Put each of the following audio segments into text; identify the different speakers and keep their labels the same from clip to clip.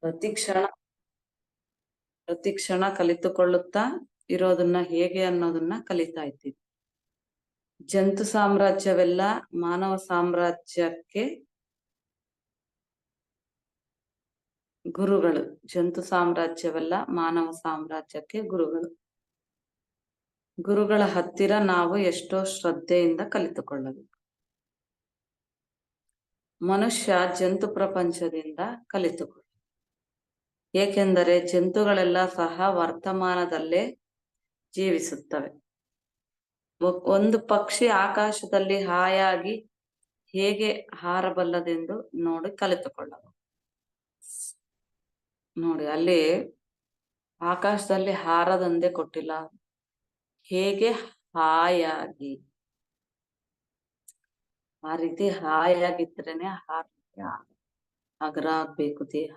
Speaker 1: ಪ್ರತಿ ಕ್ಷಣ ಪ್ರತಿ ಕ್ಷಣ ಕಲಿತುಕೊಳ್ಳುತ್ತಾ ಇರೋದನ್ನ ಹೇಗೆ ಅನ್ನೋದನ್ನ ಕಲಿತಾ ಇದ್ದೀವಿ. ಜಂತು ಸಾಮ್ರಾಜ್ಯವೆಲ್ಲ ಮಾನವ ಸಾಮ್ರಾಜ್ಯಕ್ಕೆ ಗುರುಗಳು. ಜಂತು ಸಾಮ್ರಾಜ್ಯವೆಲ್ಲ ಮಾನವ ಸಾಮ್ರಾಜ್ಯಕ್ಕೆ ಗುರುಗಳು. ಗುರುಗಳ ಹತ್ತಿರ ನಾವು ಎಷ್ಟೋ ಶ್ರದ್ಧೆಯಿಂದ ಕಲಿತುಕೊಳ್ಳಬೇಕು. ಮನುಷ್ಯ ಜಂತು ಪ್ರಪಂಚದಿಂದ ಕಲಿತುಕೊಳ್ಳ, ಏಕೆಂದರೆ ಜಂತುಗಳೆಲ್ಲ ಸಹ ವರ್ತಮಾನದಲ್ಲೇ ಜೀವಿಸುತ್ತವೆ. ಒಂದು ಪಕ್ಷಿ ಆಕಾಶದಲ್ಲಿ ಹಾಯಾಗಿ ಹೇಗೆ ಹಾರಬಲ್ಲದೆಂದು ನೋಡಿ ಕಲಿತುಕೊಳ್ಳಬೇಕು. ನೋಡಿ, ಅಲ್ಲಿ ಆಕಾಶದಲ್ಲಿ ಹಾರದಂದೆ ಕೊಟ್ಟಿಲ್ಲ, ಹೇಗೆ ಹಾಯಾಗಿ, ಆ ರೀತಿ ಹಾಯಾಗಿದ್ರೇನೆ ಅಗ್ರ ಆಗ್ಬೇಕು ದೇಹ.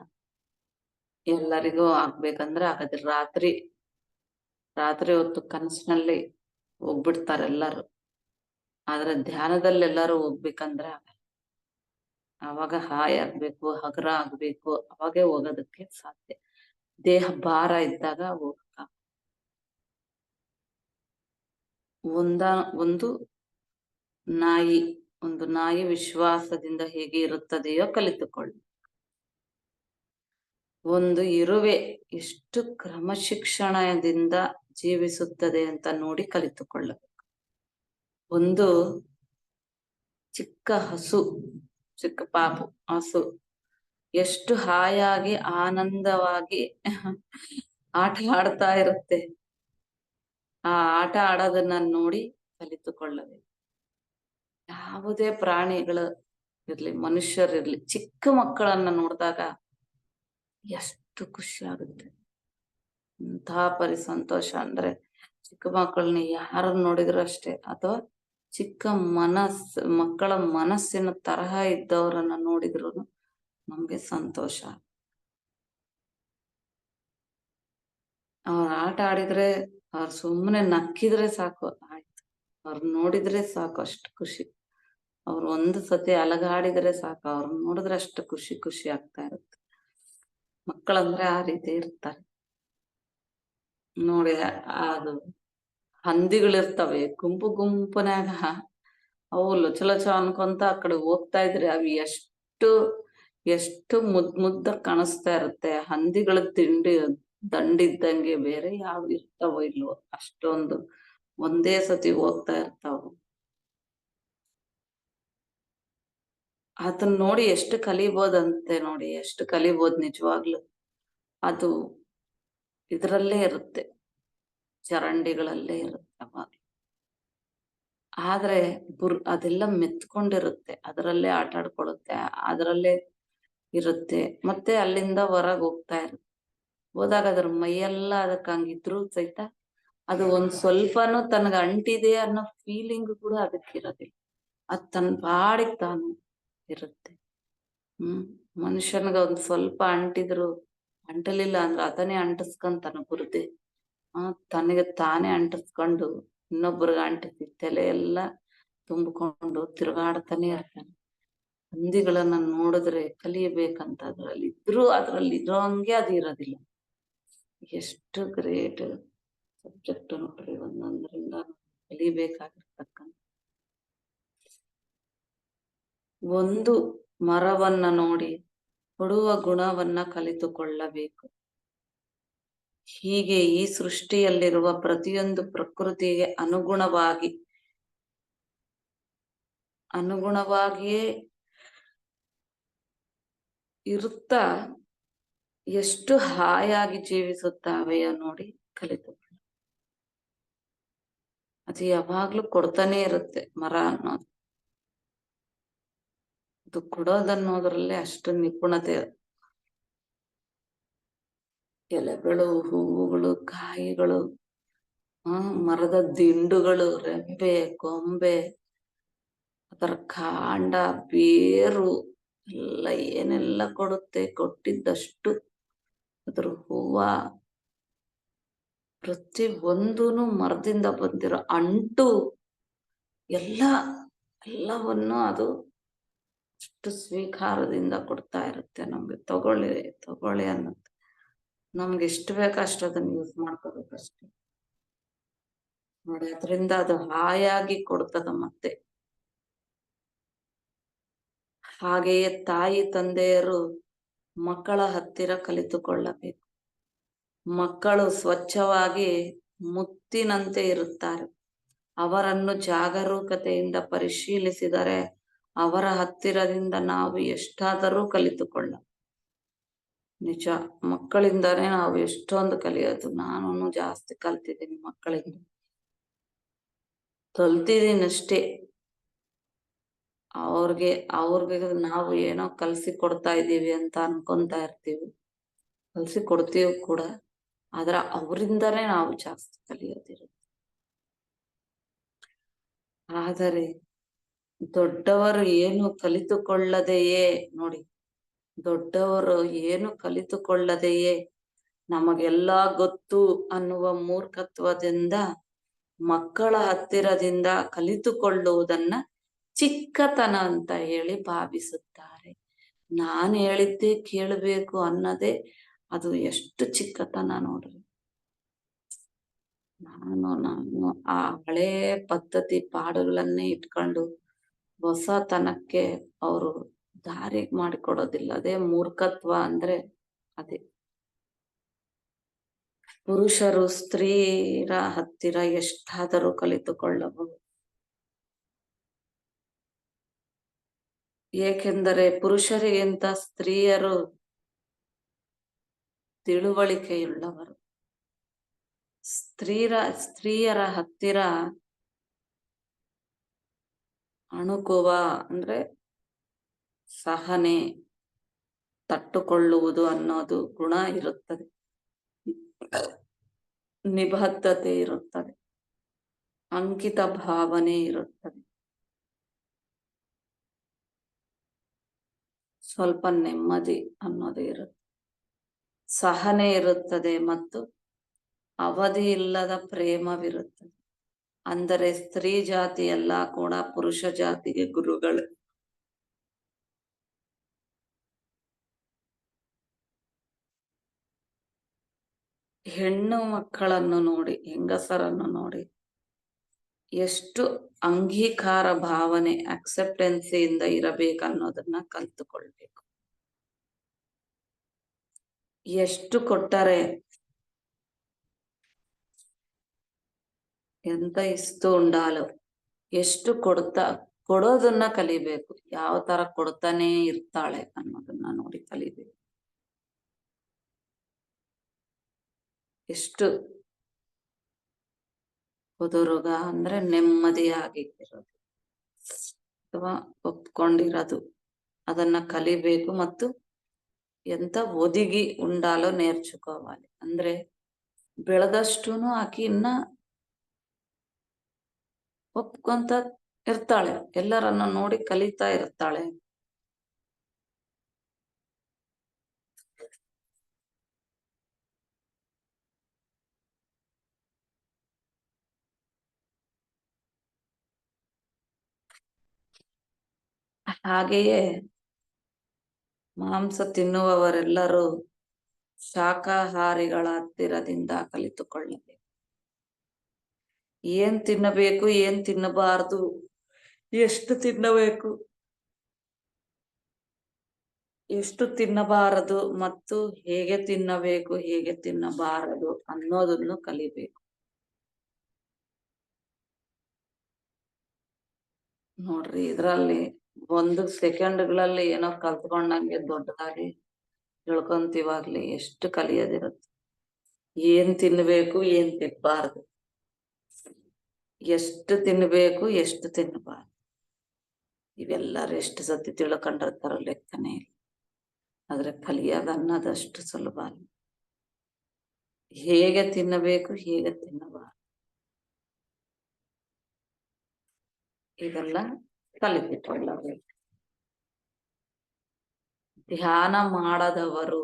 Speaker 1: ಎಲ್ಲರಿಗೂ ಆಗ್ಬೇಕಂದ್ರೆ ಆಗದಿಲ್ಲ. ರಾತ್ರಿ ಹೊತ್ತು ಕನಸಿನಲ್ಲಿ ಹೋಗ್ಬಿಡ್ತಾರೆ ಎಲ್ಲರೂ, ಆದ್ರೆ ಧ್ಯಾನದಲ್ಲಿ ಎಲ್ಲರೂ ಹೋಗ್ಬೇಕಂದ್ರೆ ಅವಾಗ ಹಾಯಾಗ್ಬೇಕು, ಹಗುರ ಆಗ್ಬೇಕು, ಅವಾಗೆ ಹೋಗೋದಕ್ಕೆ ಸಾಧ್ಯ. ದೇಹ ಭಾರ ಇದ್ದಾಗ ಹೋಗಕ್ಕ. ಒಂದು ನಾಯಿ ವಿಶ್ವಾಸದಿಂದ ಹೇಗೆ ಇರುತ್ತದೆಯೋ ಕಲಿತುಕೊಳ್ಳಿ. ಒಂದು ಇರುವೆ ಎಷ್ಟು ಕ್ರಮಶಿಕ್ಷಣದಿಂದ ಜೀವಿಸುತ್ತದೆ ಅಂತ ನೋಡಿ ಕಲಿತುಕೊಳ್ಳಬೇಕು. ಒಂದು ಚಿಕ್ಕ ಹಸು ಎಷ್ಟು ಹಾಯಾಗಿ ಆನಂದವಾಗಿ ಆಟ ಆಡ್ತಾ ಇರುತ್ತೆ. ಆ ಆಟ ಆಡೋದನ್ನ ನೋಡಿ ಕಲಿತುಕೊಳ್ಳಬೇಕು. ಯಾವುದೇ ಪ್ರಾಣಿಗಳು ಇರ್ಲಿ, ಮನುಷ್ಯರಿರ್ಲಿ, ಚಿಕ್ಕ ಮಕ್ಕಳನ್ನ ನೋಡಿದಾಗ ಎಷ್ಟು ಖುಷಿ ಆಗುತ್ತೆ. ಇಂತಹ ಸಂತೋಷ ಅಂದ್ರೆ ಚಿಕ್ಕ ಮಕ್ಕಳನ್ನ ಯಾರನ್ನ ನೋಡಿದ್ರು ಅಷ್ಟೇ, ಅಥವಾ ಚಿಕ್ಕ ಮಕ್ಕಳ ಮನಸ್ಸಿನ ತರಹ ಇದ್ದವರನ್ನ ನೋಡಿದ್ರು ನಮ್ಗೆ ಸಂತೋಷ. ಅವ್ರ ಆಟ ಆಡಿದ್ರೆ, ಅವ್ರ ಸುಮ್ಮನೆ ನಕ್ಕಿದ್ರೆ ಸಾಕು, ಆಯ್ತು. ಅವ್ರ ನೋಡಿದ್ರೆ ಸಾಕು, ಅಷ್ಟು ಖುಷಿ. ಅವ್ರು ಒಂದು ಸತಿ ಅಲಗಾಡಿದ್ರೆ ಸಾಕು, ಅವ್ರನ್ನ ನೋಡಿದ್ರೆ ಅಷ್ಟು ಖುಷಿ ಆಗ್ತಾ ಇರುತ್ತೆ. ಮಕ್ಕಳಂದ್ರೆ ಆ ರೀತಿ ಇರ್ತಾರೆ ನೋಡಿ. ಅದು ಹಂದಿಗಳಿರ್ತವೆ ಗುಂಪುನ್ಯಾಗ, ಅವು ಲೊಚ ಅನ್ಕೊಂತ ಆ ಕಡೆ ಹೋಗ್ತಾ ಇದ್ರೆ ಅವು ಎಷ್ಟು ಮುದ್ದ ಕಾಣಿಸ್ತಾ ಇರುತ್ತೆ. ಹಂದಿಗಳ ದಂಡಿದ್ದಂಗೆ ಬೇರೆ ಯಾವ ಇರ್ತಾವೋ ಇಲ್ವೋ, ಅಷ್ಟೊಂದು ಒಂದೇ ಸತಿ ಹೋಗ್ತಾ ಇರ್ತಾವ. ಅದನ್ನ ನೋಡಿ ಎಷ್ಟು ಕಲಿಬೋದಂತೆ, ನೋಡಿ ಎಷ್ಟು ಕಲಿಬೋದು ನಿಜವಾಗ್ಲು. ಅದು ಇದರಲ್ಲೇ ಇರುತ್ತೆ, ಚರಂಡಿಗಳಲ್ಲೇ ಇರುತ್ತೆ ಅವಾಗ. ಆದ್ರೆ ಅದೆಲ್ಲ ಮೆತ್ಕೊಂಡಿರುತ್ತೆ, ಅದರಲ್ಲೇ ಆಟ ಆಡ್ಕೊಳ್ಳುತ್ತೆ, ಅದರಲ್ಲೇ ಇರುತ್ತೆ. ಮತ್ತೆ ಅಲ್ಲಿಂದ ಹೊರಗೆ ಹೋಗ್ತಾ ಇರುತ್ತೆ. ಹೋದಾಗ ಅದ್ರ ಮೈಯೆಲ್ಲ ಅದಕ್ಕೆ ಹಂಗಿದ್ರು ಸಹಿತ ಅದು ಒಂದ್ ಸ್ವಲ್ಪನೂ ತನಗ ಅಂಟಿದೆ ಅನ್ನೋ ಫೀಲಿಂಗ್ ಕೂಡ ಅದಕ್ಕಿರೋದಿಲ್ಲ. ಅದ್ ತನ್ನ ಪಾಡಿಗೆ ತಾನು ಇರುತ್ತೆ. ಮನುಷ್ಯನ್ಗ ಒಂದ್ ಸ್ವಲ್ಪ ಅಂಟಲಿಲ್ಲ ಅಂದ್ರೆ ಅದನ್ನೇ ಅಂಟಿಸ್ಕೊಂತಾನ ಬುರ್ದೆ. ತನಗೆ ತಾನೇ ಅಂಟಿಸ್ಕೊಂಡು ಇನ್ನೊಬ್ಬರಿಗೆ ಅಂಟಿಸಿ ತಲೆ ಎಲ್ಲ ತುಂಬಿಕೊಂಡು ತಿರುಗಾಡ್ತಾನೆ ಇರ್ತಾನೆ. ಹಂದಿಗಳನ್ನ ನೋಡಿದ್ರೆ ಕಲಿಯಬೇಕಂತ ಅದ್ರಲ್ಲಿ ಇರೋ ಹಂಗೆ ಅದು ಇರೋದಿಲ್ಲ. ಎಷ್ಟು ಗ್ರೇಟ್ ಸಬ್ಜೆಕ್ಟ್ ನೋಡ್ರಿ, ಒಂದೊಂದರಿಂದ ಕಲಿಬೇಕಾಗಿರ್ತಕ್ಕಂಥ. ಒಂದು ಮರವನ್ನ ನೋಡಿ ಕೊಡುವ ಗುಣವನ್ನ ಕಲಿತುಕೊಳ್ಳಬೇಕು. ಹೀಗೆ ಈ ಸೃಷ್ಟಿಯಲ್ಲಿರುವ ಪ್ರತಿಯೊಂದು ಪ್ರಕೃತಿಗೆ ಅನುಗುಣವಾಗಿಯೇ ಇರುತ್ತಾ ಎಷ್ಟು ಹಾಯಾಗಿ ಜೀವಿಸುತ್ತಾವೆಯೋ ನೋಡಿ ಕಲಿತುಕೊಳ್ಳ. ಅದು ಯಾವಾಗ್ಲೂ ಕೊಡ್ತಾನೆ ಇರುತ್ತೆ ಮರ ಅನ್ನೋದು. ಅದು ಕೊಡೋದನ್ನೋದ್ರಲ್ಲೇ ಅಷ್ಟು ನಿಪುಣತೆ. ಎಲೆಗಳು, ಹೂವುಗಳು, ಕಾಯಿಗಳು, ಮರದ ದಿಂಡುಗಳು, ರೆಂಬೆ, ಕೊಂಬೆ, ಅದರ ಕಾಂಡ, ಬೇರು ಎಲ್ಲ ಏನೆಲ್ಲ ಕೊಡುತ್ತೆ, ಕೊಟ್ಟಿದ್ದಷ್ಟು ಅದ್ರ ಹೂವ, ಪ್ರತಿ ಒಂದೂನು ಮರದಿಂದ ಬಂದಿರೋ ಅಂಟು ಎಲ್ಲವನ್ನು ಅದು ಅಷ್ಟು ಸ್ವೀಕಾರದಿಂದ ಕೊಡ್ತಾ ಇರುತ್ತೆ ನಮ್ಗೆ. ತಗೊಳ್ಳಿ ತಗೊಳ್ಳಿ ಅನ್ನತ್ತೆ. ನಮ್ಗೆ ಎಷ್ಟು ಬೇಕೋ ಅಷ್ಟು ಅದನ್ನ ಯೂಸ್ ಮಾಡ್ಕೋಬೇಕಷ್ಟೆ ನೋಡಿ. ಅದರಿಂದ ಅದು ಹಾಯಾಗಿ ಕೊಡ್ತದ ಮತ್ತೆ. ಹಾಗೆಯೇ ತಾಯಿ ತಂದೆಯರು ಮಕ್ಕಳ ಹತ್ತಿರ ಕಲಿತುಕೊಳ್ಳಬೇಕು. ಮಕ್ಕಳು ಸ್ವಚ್ಛವಾಗಿ ಮುತ್ತಿನಂತೆ ಇರುತ್ತಾರೆ. ಅವರನ್ನು ಜಾಗರೂಕತೆಯಿಂದ ಪರಿಶೀಲಿಸಿದರೆ ಅವರ ಹತ್ತಿರದಿಂದ ನಾವು ಎಷ್ಟಾದರೂ ಕಲಿತುಕೊಳ್ಳ. ನಿಜ, ಮಕ್ಕಳಿಂದಾನೇ ನಾವು ಎಷ್ಟೊಂದು ಕಲಿಯೋದು. ನಾನು ಜಾಸ್ತಿ ಕಲ್ತಿದ್ದೀನಿ ಮಕ್ಕಳಿಂದ. ಕಲ್ತಿದ್ದೀನಷ್ಟೇ. ಅವ್ರಿಗೆ ನಾವು ಏನೋ ಕಲ್ಸಿ ಕೊಡ್ತಾ ಇದ್ದೀವಿ ಅಂತ ಅನ್ಕೊಂತಾ ಇರ್ತೀವಿ. ಕಲ್ಸಿ ಕೊಡ್ತೀವಿ ಕೂಡ, ಆದ್ರೆ ಅವರಿಂದನೇ ನಾವು ಜಾಸ್ತಿ ಕಲಿಯೋದಿರುತ್ತೆ. ಆದರೆ ದೊಡ್ಡವರು ಏನು ಕಲಿತುಕೊಳ್ಳದೆಯೇ ನೋಡಿ, ದೊಡ್ಡವರು ಏನು ಕಲಿತುಕೊಳ್ಳದೆಯೇ ನಮಗೆಲ್ಲ ಗೊತ್ತು ಅನ್ನುವ ಮೂರ್ಖತ್ವದಿಂದ ಮಕ್ಕಳ ಹತ್ತಿರದಿಂದ ಕಲಿತುಕೊಳ್ಳುವುದನ್ನ ಚಿಕ್ಕತನ ಅಂತ ಹೇಳಿ ಭಾವಿಸುತ್ತಾರೆ. ನಾನು ಹೇಳಿದ್ದೇ ಕೇಳಬೇಕು ಅನ್ನೋದೇ ಅದು ಎಷ್ಟು ಚಿಕ್ಕತನ ನೋಡ್ರಿ. ನಾನು ಆ ಹಳೇ ಪದ್ಧತಿ ಪಾಡುಗಳನ್ನೇ ಇಟ್ಕೊಂಡು ಹೊಸತನಕ್ಕೆ ಅವರು ದಾರಿ ಮಾಡಿಕೊಡೋದಿಲ್ಲ. ಅದೇ ಮೂರ್ಖತ್ವ ಅಂದ್ರೆ ಅದೇ. ಪುರುಷರು ಸ್ತ್ರೀಯರ ಹತ್ತಿರ ಎಷ್ಟಾದರೂ ಕಲಿತುಕೊಳ್ಳಬಹುದು. ಏಕೆಂದರೆ ಪುರುಷರಿಗಿಂತ ಸ್ತ್ರೀಯರು ತಿಳುವಳಿಕೆಯುಳ್ಳವರು. ಸ್ತ್ರೀಯರ ಹತ್ತಿರ ಅಣುಕುವ ಅಂದ್ರೆ ಸಹನೆ, ತಟ್ಟುಕೊಳ್ಳುವುದು ಅನ್ನೋದು ಗುಣ ಇರುತ್ತದೆ. ನಿಬದ್ಧತೆ ಇರುತ್ತದೆ, ಅಂಕಿತ ಭಾವನೆ ಇರುತ್ತದೆ, ಸ್ವಲ್ಪ ನೆಮ್ಮದಿ ಅನ್ನೋದು ಇರುತ್ತೆ, ಸಹನೆ ಇರುತ್ತದೆ ಮತ್ತು ಅವಧಿ ಇಲ್ಲದ ಪ್ರೇಮವಿರುತ್ತದೆ. ಅಂದರೆ ಸ್ತ್ರೀ ಜಾತಿ ಎಲ್ಲ ಕೂಡ ಪುರುಷ ಜಾತಿಗೆ ಗುರುಗಳು. ಹೆಣ್ಣು ಮಕ್ಕಳನ್ನು ನೋಡಿ, ಹೆಂಗಸರನ್ನು ನೋಡಿ ಎಷ್ಟು ಅಂಗೀಕಾರ ಭಾವನೆ, ಅಕ್ಸೆಪ್ಟೆನ್ಸಿಯಿಂದ ಇರಬೇಕನ್ನೋದನ್ನ ಕಲ್ತುಕೊಳ್ಬೇಕು. ಎಷ್ಟು ಕೊಟ್ಟರೆ ಎಂತ ಇಸ್ತು ಉಂಡಾಲು, ಎಷ್ಟು ಕೊಡೋದನ್ನ ಕಲಿಬೇಕು. ಯಾವ ತರ ಕೊಡ್ತಾನೆ ಇರ್ತಾಳೆ ಅನ್ನೋದನ್ನ ನೋಡಿ ಕಲಿಬೇಕು. ಎಷ್ಟು ಕುದುರುಗ ಅಂದ್ರೆ ನೆಮ್ಮದಿಯಾಗಿರೋದು ಅಥವಾ ಒಪ್ಕೊಂಡಿರೋದು, ಅದನ್ನ ಕಲಿಬೇಕು. ಮತ್ತು ಎಂತ ಒದಿಗಿ ಉಂಡಾಲೋ ನೇರ್ಚುಕೋవాలి. ಅಂದ್ರೆ ಬೆಳೆದಷ್ಟೂನು ಆಕಿ ಇನ್ನ ಒಪ್ಕೊಂತ ಇರ್ತಾಳೆ, ಎಲ್ಲರನ್ನ ನೋಡಿ ಕಲಿತಾ ಇರ್ತಾಳೆ. ಹಾಗೆಯೇ ಮಾಂಸ ತಿನ್ನುವವರೆಲ್ಲರೂ ಶಾಕಾಹಾರಿಗಳ ಹತ್ತಿರದಿಂದ ಕಲಿತುಕೊಳ್ಳಬೇಕು. ಏನ್ ತಿನ್ನಬೇಕು, ಏನ್ ತಿನ್ನಬಾರದು, ಎಷ್ಟು ತಿನ್ನಬೇಕು, ಎಷ್ಟು ತಿನ್ನಬಾರದು ಮತ್ತು ಹೇಗೆ ತಿನ್ನಬೇಕು, ಹೇಗೆ ತಿನ್ನಬಾರದು ಅನ್ನೋದನ್ನು ಕಲಿಬೇಕು. ನೋಡ್ರಿ, ಇದ್ರಲ್ಲಿ 1 ಸೆಕೆಂಡ್ಗಳಲ್ಲಿ ಏನೋ ಕಲ್ತ್ಕೊಂಡಂಗೆ ದೊಡ್ಡದಾಗಿ ತಿಳ್ಕೊಂತೀವಾಗ್ಲಿ ಎಷ್ಟು ಕಲಿಯೋದಿರುತ್ತೆ. ಏನ್ ತಿನ್ಬೇಕು, ಏನ್ ತಿನ್ಬಾರ್ದು, ಎಷ್ಟು ತಿನ್ಬೇಕು, ಎಷ್ಟು ತಿನ್ನಬಾರ್ದು, ಇವೆಲ್ಲರೂ ಎಷ್ಟು ಸತಿ ತಿಳ್ಕೊಂಡಿರ್ತಾರ ಲೆಕ್ಕನೇ ಇಲ್ಲ. ಆದ್ರೆ ಕಲಿಯೋದು ಅನ್ನೋದಷ್ಟು ಸುಲಭ ಅಲ್ಲ. ಹೇಗೆ ತಿನ್ನಬೇಕು, ಹೇಗೆ ತಿನ್ನಬಾರದು, ಇವೆಲ್ಲ ಕಲಿತುಕೊಳ್ಳಬೇಕು. ಧ್ಯಾನ ಮಾಡದವರು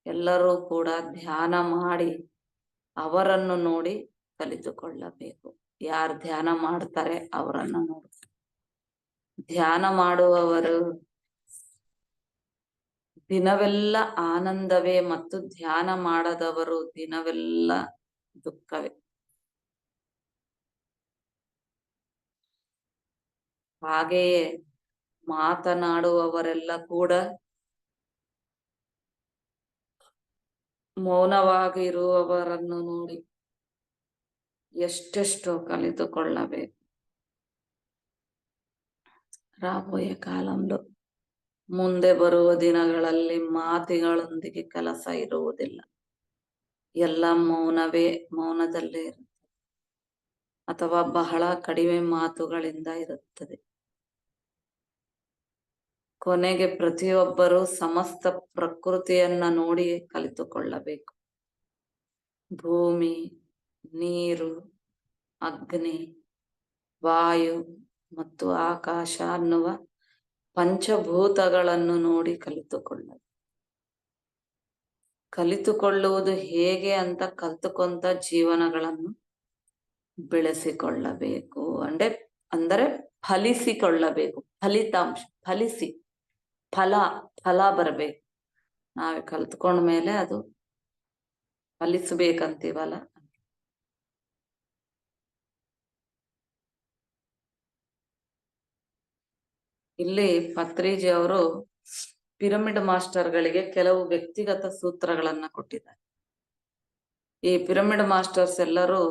Speaker 1: ಎಲ್ಲರೂ ಕೂಡ ಧ್ಯಾನ ಮಾಡಿ ಅವರನ್ನು ನೋಡಿ ಕಲಿತುಕೊಳ್ಳಬೇಕು. ಯಾರು ಧ್ಯಾನ ಮಾಡ್ತಾರೆ ಅವರನ್ನು ನೋಡಿ. ಧ್ಯಾನ ಮಾಡುವವರು ದಿನವೆಲ್ಲ ಆನಂದವೇ ಮತ್ತು ಧ್ಯಾನ ಮಾಡದವರು ದಿನವೆಲ್ಲ ದುಃಖವೇ. ಹಾಗೆಯೇ ಮಾತನಾಡುವವರೆಲ್ಲ ಕೂಡ ಮೌನವಾಗಿರುವವರನ್ನು ನೋಡಿ ಎಷ್ಟೆಷ್ಟೋ ಕಲಿತುಕೊಳ್ಳಬೇಕು. ರಾಬೋಯే ಕಾಲಂలో ಮುಂದೆ ಬರುವ ದಿನಗಳಲ್ಲಿ ಮಾತುಗಳೊಂದಿಗೆ ಕೆಲಸ ಇರುವುದಿಲ್ಲ. ಎಲ್ಲ ಮೌನವೇ, ಮೌನದಲ್ಲೇ ಇರುತ್ತದೆ ಅಥವಾ ಬಹಳ ಕಡಿಮೆ ಮಾತುಗಳಿಂದ ಇರುತ್ತದೆ. ಕೊನೆಗೆ ಪ್ರತಿಯೊಬ್ಬರೂ ಸಮಸ್ತ ಪ್ರಕೃತಿಯನ್ನ ನೋಡಿ ಕಲಿತುಕೊಳ್ಳಬೇಕು. ಭೂಮಿ, ನೀರು, ಅಗ್ನಿ, ವಾಯು ಮತ್ತು ಆಕಾಶ ಅನ್ನುವ ಪಂಚಭೂತಗಳನ್ನು ನೋಡಿ ಕಲಿತುಕೊಳ್ಳುವುದು ಹೇಗೆ ಅಂತ ಕಲಿತುಕೊಂತ ಜೀವನಗಳನ್ನು ಬೆಳೆಸಿಕೊಳ್ಳಬೇಕು. ಅಂದರೆ ಫಲಿಸಿಕೊಳ್ಳಬೇಕು. ಫಲಿತಾಂಶ, ಫಲ ಬರಬೇಕು. ನಾವೇ ಕಲ್ತ್ಕೊಂಡ ಮೇಲೆ ಅದು ಫಲಿಸ್ಬೇಕಂತೀವಲ್ಲ. ಇಲ್ಲಿ ಪತ್ರಿಜಿ ಅವರು ಪಿರಮಿಡ್ ಮಾಸ್ಟರ್ಗಳಿಗೆ ಕೆಲವು ವ್ಯಕ್ತಿಗತ ಸೂತ್ರಗಳನ್ನ ಕೊಟ್ಟಿದ್ದಾರೆ. ಈ ಪಿರಮಿಡ್ ಮಾಸ್ಟರ್ಸ್ ಎಲ್ಲರೂ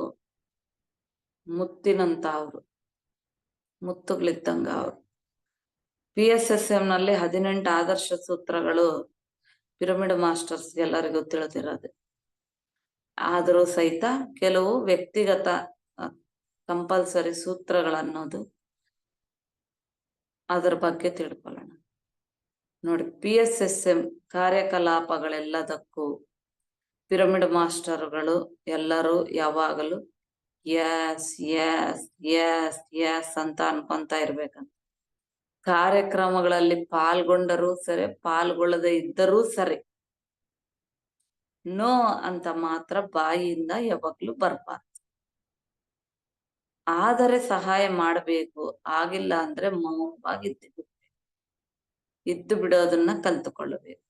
Speaker 1: ಮುತ್ತಿನಂತ, ಅವರು ಮುತ್ತುಗಳಿದ್ದಂಗ. ಅವರು PSSM ನಲ್ಲಿ 18 ಆದರ್ಶ ಸೂತ್ರಗಳು ಪಿರಮಿಡ್ ಮಾಸ್ಟರ್ಸ್ ಎಲ್ಲರಿಗೂ ತಿಳಿದಿರೋದು. ಆದರೂ ಸಹಿತ ಕೆಲವು ವ್ಯಕ್ತಿಗತ ಕಂಪಲ್ಸರಿ ಸೂತ್ರಗಳನ್ನೋದು, ಅದರ ಬಗ್ಗೆ ತಿಳ್ಕೊಳ್ಳೋಣ. ನೋಡಿ, PSSM ಕಾರ್ಯಕಲಾಪಗಳೆಲ್ಲದಕ್ಕೂ ಪಿರಮಿಡ್ ಮಾಸ್ಟರ್ಗಳು ಎಲ್ಲರೂ ಯಾವಾಗಲೂ ಎಸ್ ಎಸ್ ಎಸ್ ಎಸ್ ಅಂತ ಅನ್ಕೊಂತ ಇರ್ಬೇಕಂತ. ಕಾರ್ಯಕ್ರಮಗಳಲ್ಲಿ ಪಾಲ್ಗೊಂಡರೂ ಸರಿ, ಪಾಲ್ಗೊಳ್ಳದೆ ಇದ್ದರೂ ಸರಿ, ನೋ ಅಂತ ಮಾತ್ರ ಬಾಯಿಯಿಂದ ಯಾವಾಗ್ಲೂ ಬರ್ಬಾರ್ದು. ಆದರೆ ಸಹಾಯ ಮಾಡಬೇಕು, ಆಗಿಲ್ಲ ಅಂದ್ರೆ ಇದ್ದು ಬಿಡೋದನ್ನ ಕಲ್ತುಕೊಳ್ಳಬೇಕು.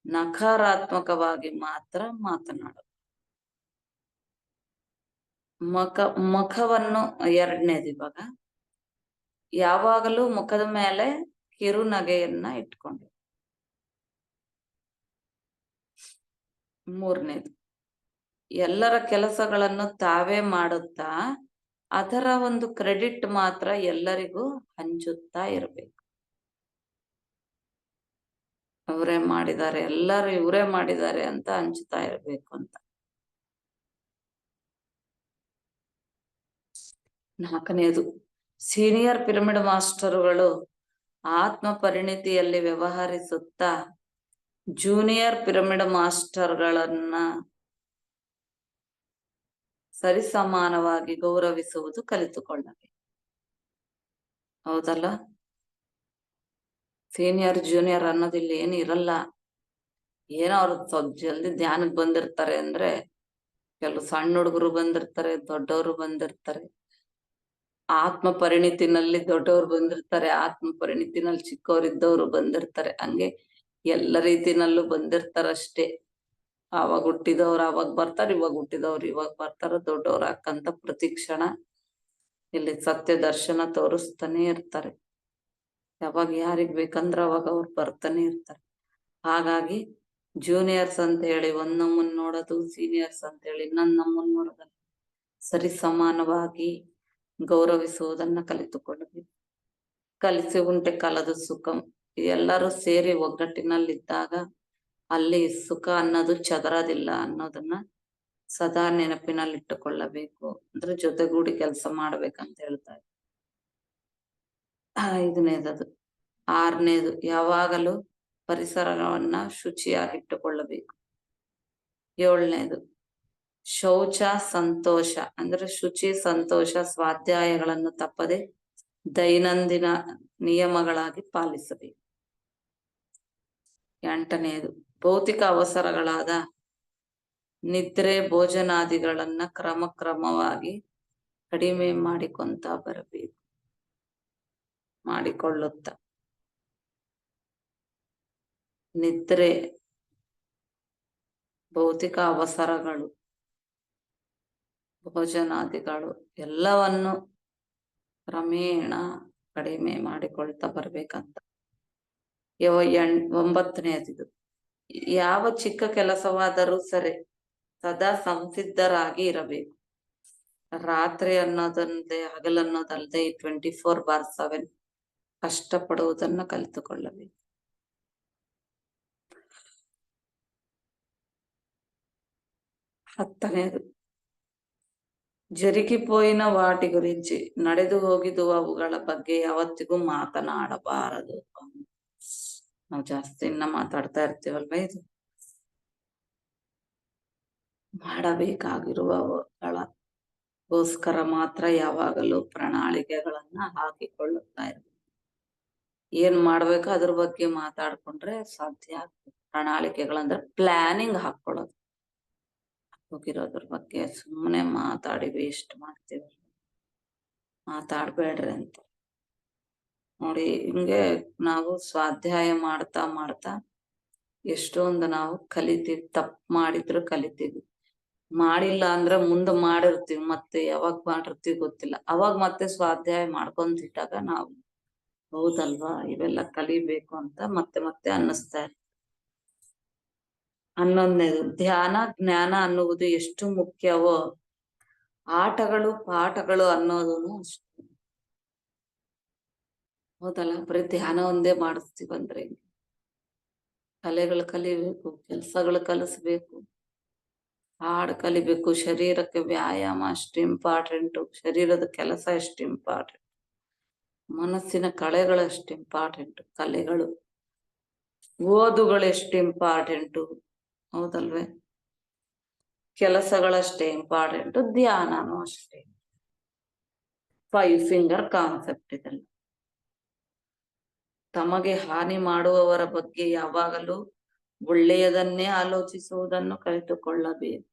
Speaker 1: ನಕಾರಾತ್ಮಕವಾಗಿ ಮಾತ್ರ ಮಾತನಾಡಬೇಕು. ಮುಖವನ್ನು ಎರಡನೇದು. ಇವಾಗ ಯಾವಾಗಲೂ ಮುಖದ ಮೇಲೆ ಕಿರುನಗೆಯನ್ನ ಇಟ್ಕೊಂಡು. ಮೂರನೇದು, ಎಲ್ಲರ ಕೆಲಸಗಳನ್ನು ತಾವೇ ಮಾಡುತ್ತಾ ಅದರ ಒಂದು ಕ್ರೆಡಿಟ್ ಮಾತ್ರ ಎಲ್ಲರಿಗೂ ಹಂಚುತ್ತಾ ಇರಬೇಕು. ಅವರೇ ಮಾಡಿದ್ದಾರೆ, ಎಲ್ಲರೂ ಇವರೇ ಮಾಡಿದ್ದಾರೆ ಅಂತ ಹಂಚುತ್ತಾ ಇರಬೇಕು ಅಂತ. ನಾಲ್ಕನೇದು, ಸೀನಿಯರ್ ಪಿರಮಿಡ್ ಮಾಸ್ಟರುಗಳು ಆತ್ಮ ಪರಿಣಿತಿಯಲ್ಲಿ ವ್ಯವಹರಿಸುತ್ತಾ ಜೂನಿಯರ್ ಪಿರಮಿಡ್ ಮಾಸ್ಟರ್ಗಳನ್ನ ಸರಿಸಮಾನವಾಗಿ ಗೌರವಿಸುವುದು ಕಲಿತುಕೊಳ್ಳಬೇಕು. ಹೌದಲ್ಲ? ಸೀನಿಯರ್ ಜೂನಿಯರ್ ಅನ್ನೋದಿಲ್ಲ, ಏನು ಇರಲ್ಲ. ಏನೋ ಅವ್ರು ಸ್ವಲ್ಪ ಜಲ್ದಿ ಧ್ಯಾನಕ್ಕೆ ಬಂದಿರ್ತಾರೆ ಅಂದ್ರೆ, ಕೆಲವು ಸಣ್ಣ ಹುಡುಗರು ಬಂದಿರ್ತಾರೆ, ದೊಡ್ಡವರು ಬಂದಿರ್ತಾರೆ. ಆತ್ಮ ಪರಿಣಿತಿನಲ್ಲಿ ದೊಡ್ಡವರು ಬಂದಿರ್ತಾರೆ, ಆತ್ಮ ಪರಿಣಿತಿನಲ್ಲಿ ಚಿಕ್ಕವರಿದ್ದವರು ಬಂದಿರ್ತಾರೆ. ಹಂಗೆ ಎಲ್ಲ ರೀತಿನಲ್ಲೂ ಬಂದಿರ್ತಾರಷ್ಟೇ. ಆವಾಗ ಹುಟ್ಟಿದವ್ರು ಆವಾಗ ಬರ್ತಾರೆ, ಇವಾಗ ಹುಟ್ಟಿದವ್ರು ಇವಾಗ ಬರ್ತಾರ. ದೊಡ್ಡವ್ರು ಹಾಕಂತ ಪ್ರತಿ ಕ್ಷಣ ಇಲ್ಲಿ ಸತ್ಯ ದರ್ಶನ ತೋರಿಸ್ತಾನೆ ಇರ್ತಾರೆ. ಯಾವಾಗ ಯಾರಿಗ್ ಬೇಕಂದ್ರ ಅವಾಗ ಅವ್ರು ಬರ್ತಾನೆ ಇರ್ತಾರೆ. ಹಾಗಾಗಿ ಜೂನಿಯರ್ಸ್ ಅಂತ ಹೇಳಿ ಒಂದ್ ನಮ್ಮನ್ ನೋಡೋದು, ಸೀನಿಯರ್ಸ್ ಅಂತ ಹೇಳಿ ಇನ್ನೊಂದ್ ನಮ್ಮನ್ ನೋಡೋದಲ್ಲ, ಸರಿ ಸಮಾನವಾಗಿ ಗೌರವಿಸುವುದನ್ನ ಕಲಿತುಕೊಳ್ಳಬೇಕು. ಕಲಿಸಿ ಉಂಟೆ ಕಲದು ಸುಖಂ. ಎಲ್ಲರೂ ಸೇರಿ ಒಗ್ಗಟ್ಟಿನಲ್ಲಿದ್ದಾಗ ಅಲ್ಲಿ ಸುಖ ಅನ್ನೋದು ಚದರದಿಲ್ಲ ಅನ್ನೋದನ್ನ ಸದಾ ನೆನಪಿನಲ್ಲಿಟ್ಟುಕೊಳ್ಳಬೇಕು. ಅಂದ್ರೆ ಜೊತೆಗೂಡಿ ಕೆಲಸ ಮಾಡ್ಬೇಕಂತ ಹೇಳ್ತಾರೆ. 5ನೇದದು. 6ನೇದು, ಯಾವಾಗಲೂ ಪರಿಸರವನ್ನ ಶುಚಿಯಾಗಿಟ್ಟುಕೊಳ್ಳಬೇಕು. 7ನೇದು, ಶೌಚ ಸಂತೋಷ ಅಂದ್ರೆ ಶುಚಿ ಸಂತೋಷ ಸ್ವಾಧ್ಯಾಯಗಳನ್ನು ತಪ್ಪದೆ ದೈನಂದಿನ ನಿಯಮಗಳಾಗಿ ಪಾಲಿಸಬೇಕು. 8ನೇದು, ಭೌತಿಕ ಅವಸರಗಳಾದ ನಿದ್ರೆ ಭೋಜನಾದಿಗಳನ್ನ ಕ್ರಮವಾಗಿ ಕಡಿಮೆ ಮಾಡಿಕೊಂತ ಬರಬೇಕು. ಮಾಡಿಕೊಳ್ಳುತ್ತ ನಿದ್ರೆ, ಭೌತಿಕ ಅವಸರಗಳು, ಭೋಜನಾದಿಗಳು ಎಲ್ಲವನ್ನು ಕ್ರಮೇಣ ಕಡಿಮೆ ಮಾಡಿಕೊಳ್ತಾ ಬರ್ಬೇಕಂತ. 9ನೇದು, ಯಾವ ಚಿಕ್ಕ ಕೆಲಸವಾದರೂ ಸರಿ ಸದಾ ಸಂಸಿದ್ಧರಾಗಿ ಇರಬೇಕು. ರಾತ್ರಿ ಅನ್ನೋದಲ್ಲದೆ ಹಗಲನ್ನೋದಲ್ಲದೆ 24/7 ಕಷ್ಟಪಡುವುದನ್ನ ಕಲಿತುಕೊಳ್ಳಬೇಕು. 10ನೇದು, జరిగిపోయిన వాటి గురించి, ನಡೆದು ಹೋಗಿದ್ದು ಅವುಗಳ ಬಗ್ಗೆ ಯಾವತ್ತಿಗೂ ಮಾತನಾಡಬಾರದು. ನಾವು ಜಾಸ್ತಿ ಇನ್ನ ಮಾತಾಡ್ತಾ ಇರ್ತೀವಲ್ವ, ಇದು ಮಾಡಬೇಕಾಗಿರುವವುಗಳಗೋಸ್ಕರ ಮಾತ್ರ ಯಾವಾಗಲೂ ಪ್ರಣಾಳಿಕೆಗಳನ್ನ ಹಾಕಿಕೊಳ್ಳುತ್ತಾ ಇರ್ಬೇಕು. ಏನ್ ಮಾಡ್ಬೇಕು ಅದ್ರ ಬಗ್ಗೆ ಮಾತಾಡ್ಕೊಂಡ್ರೆ ಸಾಧ್ಯ ಆಗ್ತದೆ. ಪ್ರಣಾಳಿಕೆಗಳಂದ್ರೆ ಪ್ಲಾನಿಂಗ್ ಹಾಕೊಳ್ಳೋದು. ಹೋಗಿರೋದ್ರ ಬಗ್ಗೆ ಸುಮ್ಮನೆ ಮಾತಾಡಿ ವೇಸ್ಟ್ ಮಾಡ್ತೀವಿ, ಮಾತಾಡ್ಬೇಡ್ರಿ ಅಂತ. ನೋಡಿ, ಹಿಂಗೆ ನಾವು ಸ್ವಾಧ್ಯಾಯ ಮಾಡ್ತಾ ಮಾಡ್ತಾ ಎಷ್ಟೊಂದು ನಾವು ಕಲಿತೀವಿ. ತಪ್ಪು ಮಾಡಿದ್ರು ಕಲಿತೀವಿ, ಮಾಡಿಲ್ಲ ಅಂದ್ರೆ ಮುಂದೆ ಮಾಡಿರ್ತೀವಿ, ಮತ್ತೆ ಯಾವಾಗ ಮಾಡಿರ್ತೀವಿ ಗೊತ್ತಿಲ್ಲ. ಅವಾಗ ಮತ್ತೆ ಸ್ವಾಧ್ಯಾಯ ಮಾಡ್ಕೊಂತಿಟ್ಟಾಗ ನಾವು ಹೌದಲ್ವಾ ಇವೆಲ್ಲ ಕಲಿಬೇಕು ಅಂತ ಮತ್ತೆ ಮತ್ತೆ ಅನ್ನಿಸ್ತಾ ಇರ್ತದೆ. 11ನೇದು, ಧ್ಯಾನ ಜ್ಞಾನ ಅನ್ನುವುದು ಎಷ್ಟು ಮುಖ್ಯವೋ ಆಟಗಳು ಪಾಠಗಳು ಅನ್ನೋದು ಅಷ್ಟು. ಹೌದಲ್ಲ, ಬರೀ ಧ್ಯಾನ ಒಂದೇ ಮಾಡಿಸ್ತೀವಂದ್ರೆ ಕಲೆಗಳು ಕಲಿಬೇಕು, ಕೆಲಸಗಳು ಕಲಿಸ್ಬೇಕು, ಹಾಡು ಕಲಿಬೇಕು. ಶರೀರಕ್ಕೆ ವ್ಯಾಯಾಮ ಅಷ್ಟು ಇಂಪಾರ್ಟೆಂಟು, ಶರೀರದ ಕೆಲಸ ಎಷ್ಟು ಇಂಪಾರ್ಟೆಂಟ್, ಮನಸ್ಸಿನ ಕಳೆಗಳು ಎಷ್ಟು ಇಂಪಾರ್ಟೆಂಟು, ಕಲೆಗಳು ಓದುಗಳು ಎಷ್ಟು ಇಂಪಾರ್ಟೆಂಟು. ಹೌದಲ್ವೇ, ಕೆಲಸಗಳಷ್ಟೇ ಇಂಪಾರ್ಟೆಂಟು, ಧ್ಯಾನನೂ ಅಷ್ಟೇ. 5 ಫಿಂಗರ್ ಕಾನ್ಸೆಪ್ಟ್ ಇದೆಲ್ಲ. ತಮಗೆ ಹಾನಿ ಮಾಡುವವರ ಬಗ್ಗೆ ಯಾವಾಗಲೂ ಒಳ್ಳೆಯದನ್ನೇ ಆಲೋಚಿಸುವುದನ್ನು ಕಲಿತುಕೊಳ್ಳಬೇಕು.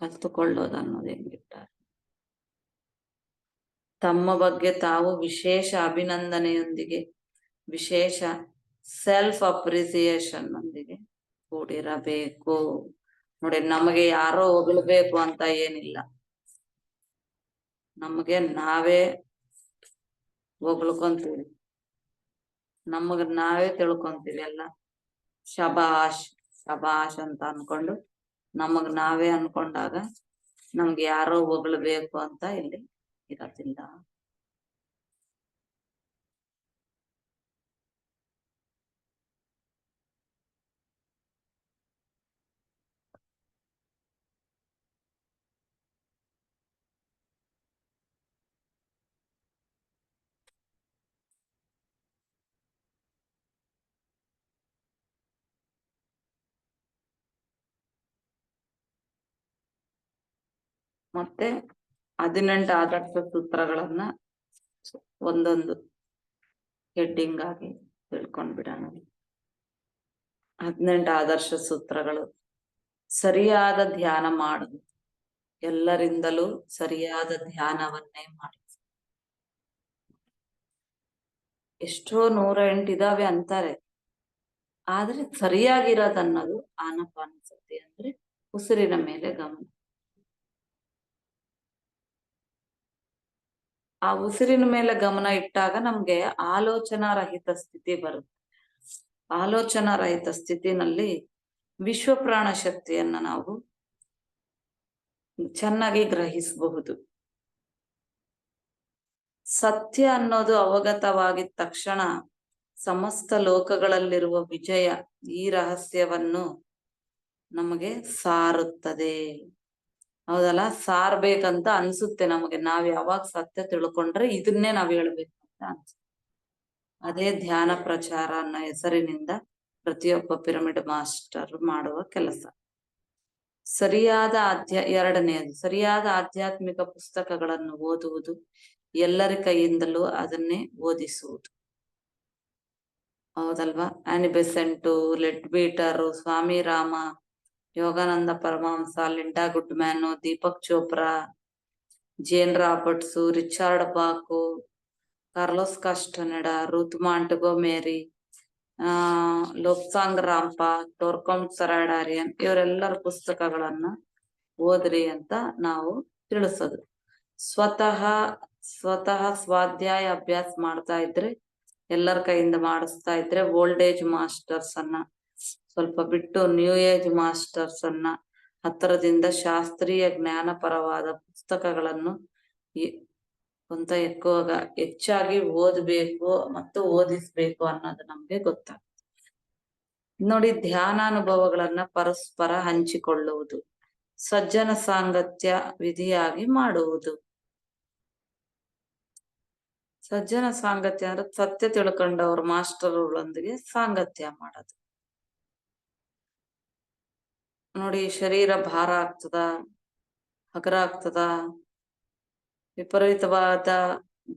Speaker 1: ಕಲಿತುಕೊಳ್ಳೋದನ್ನೋದು ಹೆಂಗಿಟ್ಟಾರೆ, ತಮ್ಮ ಬಗ್ಗೆ ತಾವು ವಿಶೇಷ ಅಭಿನಂದನೆಯೊಂದಿಗೆ, ವಿಶೇಷ ಸೆಲ್ಫ್ ಅಪ್ರಿಸಿಯೇಷನ್ ನೊಂದಿಗೆ ಕೂಡಿರಬೇಕು. ನೋಡಿ, ನಮಗೆ ಯಾರೋ ಹೊಗಳಬೇಕು ಅಂತ ಏನಿಲ್ಲ, ನಮಗೆ ನಾವೇ ಹೊಗಳ್ಕೊಂತೀವಿ, ನಮಗ್ ನಾವೇ ತಿಳ್ಕೊಂತೀವಿ ಎಲ್ಲ. ಶಬಾಷ್ ಶಬಾಷ್ ಅಂತ ಅನ್ಕೊಂಡು ನಮಗ್ ನಾವೇ ಅನ್ಕೊಂಡಾಗ ನಮ್ಗೆ ಯಾರೋ ಹೊಗಳ್ಬೇಕು ಅಂತ ಇಲ್ಲಿ ಇರೋದಿಲ್ಲ. ಮತ್ತೆ 18 ಆದರ್ಶ ಸೂತ್ರಗಳನ್ನ ಒಂದೊಂದು ಹೆಡ್ಡಿಂಗ್ ಆಗಿ ತಿಳ್ಕೊಂಡ್ಬಿಡೋಣ. 18 ಆದರ್ಶ ಸೂತ್ರಗಳು. ಸರಿಯಾದ ಧ್ಯಾನ ಮಾಡುದು, ಎಲ್ಲರಿಂದಲೂ ಸರಿಯಾದ ಧ್ಯಾನವನ್ನೇ ಮಾಡಿ. ಎಷ್ಟೋ 108 ಇದಾವೆ ಅಂತಾರೆ, ಆದ್ರೆ ಸರಿಯಾಗಿರೋದನ್ನೋದು ಆನಪಾನಸತಿ, ಅಂದ್ರೆ ಉಸಿರಿನ ಮೇಲೆ ಗಮನ. ಆ ಉಸಿರಿನ ಮೇಲೆ ಗಮನ ಇಟ್ಟಾಗ ನಮ್ಗೆ ಆಲೋಚನಾ ರಹಿತ ಸ್ಥಿತಿ ಬರುತ್ತೆ. ಆಲೋಚನಾ ರಹಿತ ಸ್ಥಿತಿನಲ್ಲಿ ವಿಶ್ವ ಪ್ರಾಣ ಶಕ್ತಿಯನ್ನ ನಾವು ಚೆನ್ನಾಗಿ ಗ್ರಹಿಸಬಹುದು. ಸತ್ಯ ಅನ್ನೋದು ಅವಗತವಾಗಿದ ತಕ್ಷಣ ಸಮಸ್ತ ಲೋಕಗಳಲ್ಲಿರುವ ವಿಜಯ ಈ ರಹಸ್ಯವನ್ನು ನಮಗೆ ಸಾರುತ್ತದೆ. ಹೌದಲ್ಲ, ಸಾರ್ಬೇಕಂತ ಅನ್ಸುತ್ತೆ ನಮಗೆ. ನಾವ್ ಯಾವಾಗ ಸತ್ಯ ತಿಳ್ಕೊಂಡ್ರೆ ಇದನ್ನೇ ನಾವ್ ಹೇಳ್ಬೇಕು ಅಂತ ಅನ್ಸುತ್ತೆ. ಅದೇ ಧ್ಯಾನ ಪ್ರಚಾರ ಅನ್ನೋ ಹೆಸರಿನಿಂದ ಪ್ರತಿಯೊಬ್ಬ ಪಿರಮಿಡ್ ಮಾಸ್ಟರ್ ಮಾಡುವ ಕೆಲಸ. ಸರಿಯಾದ 2ನೇದು, ಸರಿಯಾದ ಆಧ್ಯಾತ್ಮಿಕ ಪುಸ್ತಕಗಳನ್ನು ಓದುವುದು, ಎಲ್ಲರ ಕೈಯಿಂದಲೂ ಅದನ್ನೇ ಓದಿಸುವುದು. ಹೌದಲ್ವಾ, ಆನಿ ಬೆಸೆಂಟು, ಲೆಡ್ ಬೀಟರು, ಸ್ವಾಮಿ ರಾಮ, ಯೋಗಾನಂದ ಪರಮಹಂಸ, ಲಿಂಡಾ ಗುಡ್ಮ್ಯಾನು, ದೀಪಕ್ ಚೋಪ್ರಾ, ಜೇನ್ ರಾಬರ್ಟ್ಸು, ರಿಚಾರ್ಡ್ ಬಾಕು, ಕಾರ್ಲೋಸ್ ಕಾಸ್ಟನೆಡಾ, ರೂತ್ ಮಾಂಟಗೊಮೆರಿ, ಲೋಪ್ಸಾಂಗ್ ರಾಂಪ, ಟೋರ್ಕೊಮ್ ಸರಾಡಾರಿಯನ್ ಇವರೆಲ್ಲರ ಪುಸ್ತಕಗಳನ್ನ ಓದ್ರಿ ಅಂತ ನಾವು ತಿಳಿಸೋದು. ಸ್ವತಃ ಸ್ವಾಧ್ಯಾಯ ಅಭ್ಯಾಸ ಮಾಡ್ತಾ ಇದ್ರೆ, ಎಲ್ಲರ ಕೈಯಿಂದ ಮಾಡಿಸ್ತಾ ಇದ್ರೆ, ಓಲ್ಡ್ ಏಜ್ ಮಾಸ್ಟರ್ಸ್ ಅನ್ನ ಸ್ವಲ್ಪ ಬಿಟ್ಟು ನ್ಯೂ ಏಜ್ ಮಾಸ್ಟರ್ಸ್ ಅನ್ನ ಹತ್ತಿರದಿಂದ ಶಾಸ್ತ್ರೀಯ ಜ್ಞಾನಪರವಾದ ಪುಸ್ತಕಗಳನ್ನು ಕೊಂತ ఎక్కువಗ ಹೆಚ್ಚಾಗಿ ಓದಬೇಕು ಮತ್ತು ಓದಿಸ್ಬೇಕು ಅನ್ನೋದು ನಮ್ಗೆ ಗೊತ್ತಾಗ್ತದೆ. ನೋಡಿ, ಧ್ಯಾನಾನುಭವಗಳನ್ನ ಪರಸ್ಪರ ಹಂಚಿಕೊಳ್ಳುವುದು, ಸಜ್ಜನ ಸಾಂಗತ್ಯ ವಿಧಿಯಾಗಿ ಮಾಡುವುದು. ಸಜ್ಜನ ಸಾಂಗತ್ಯ ಅಂದ್ರೆ ಸತ್ಯ ತಿಳ್ಕೊಂಡವ್ರ ಮಾಸ್ಟರ್ಗಳೊಂದಿಗೆ ಸಾಂಗತ್ಯ ಮಾಡೋದು. ನೋಡಿ, ಶರೀರ ಭಾರ ಆಗ್ತದ, ಹಗರ ಆಗ್ತದ, ವಿಪರೀತವಾದ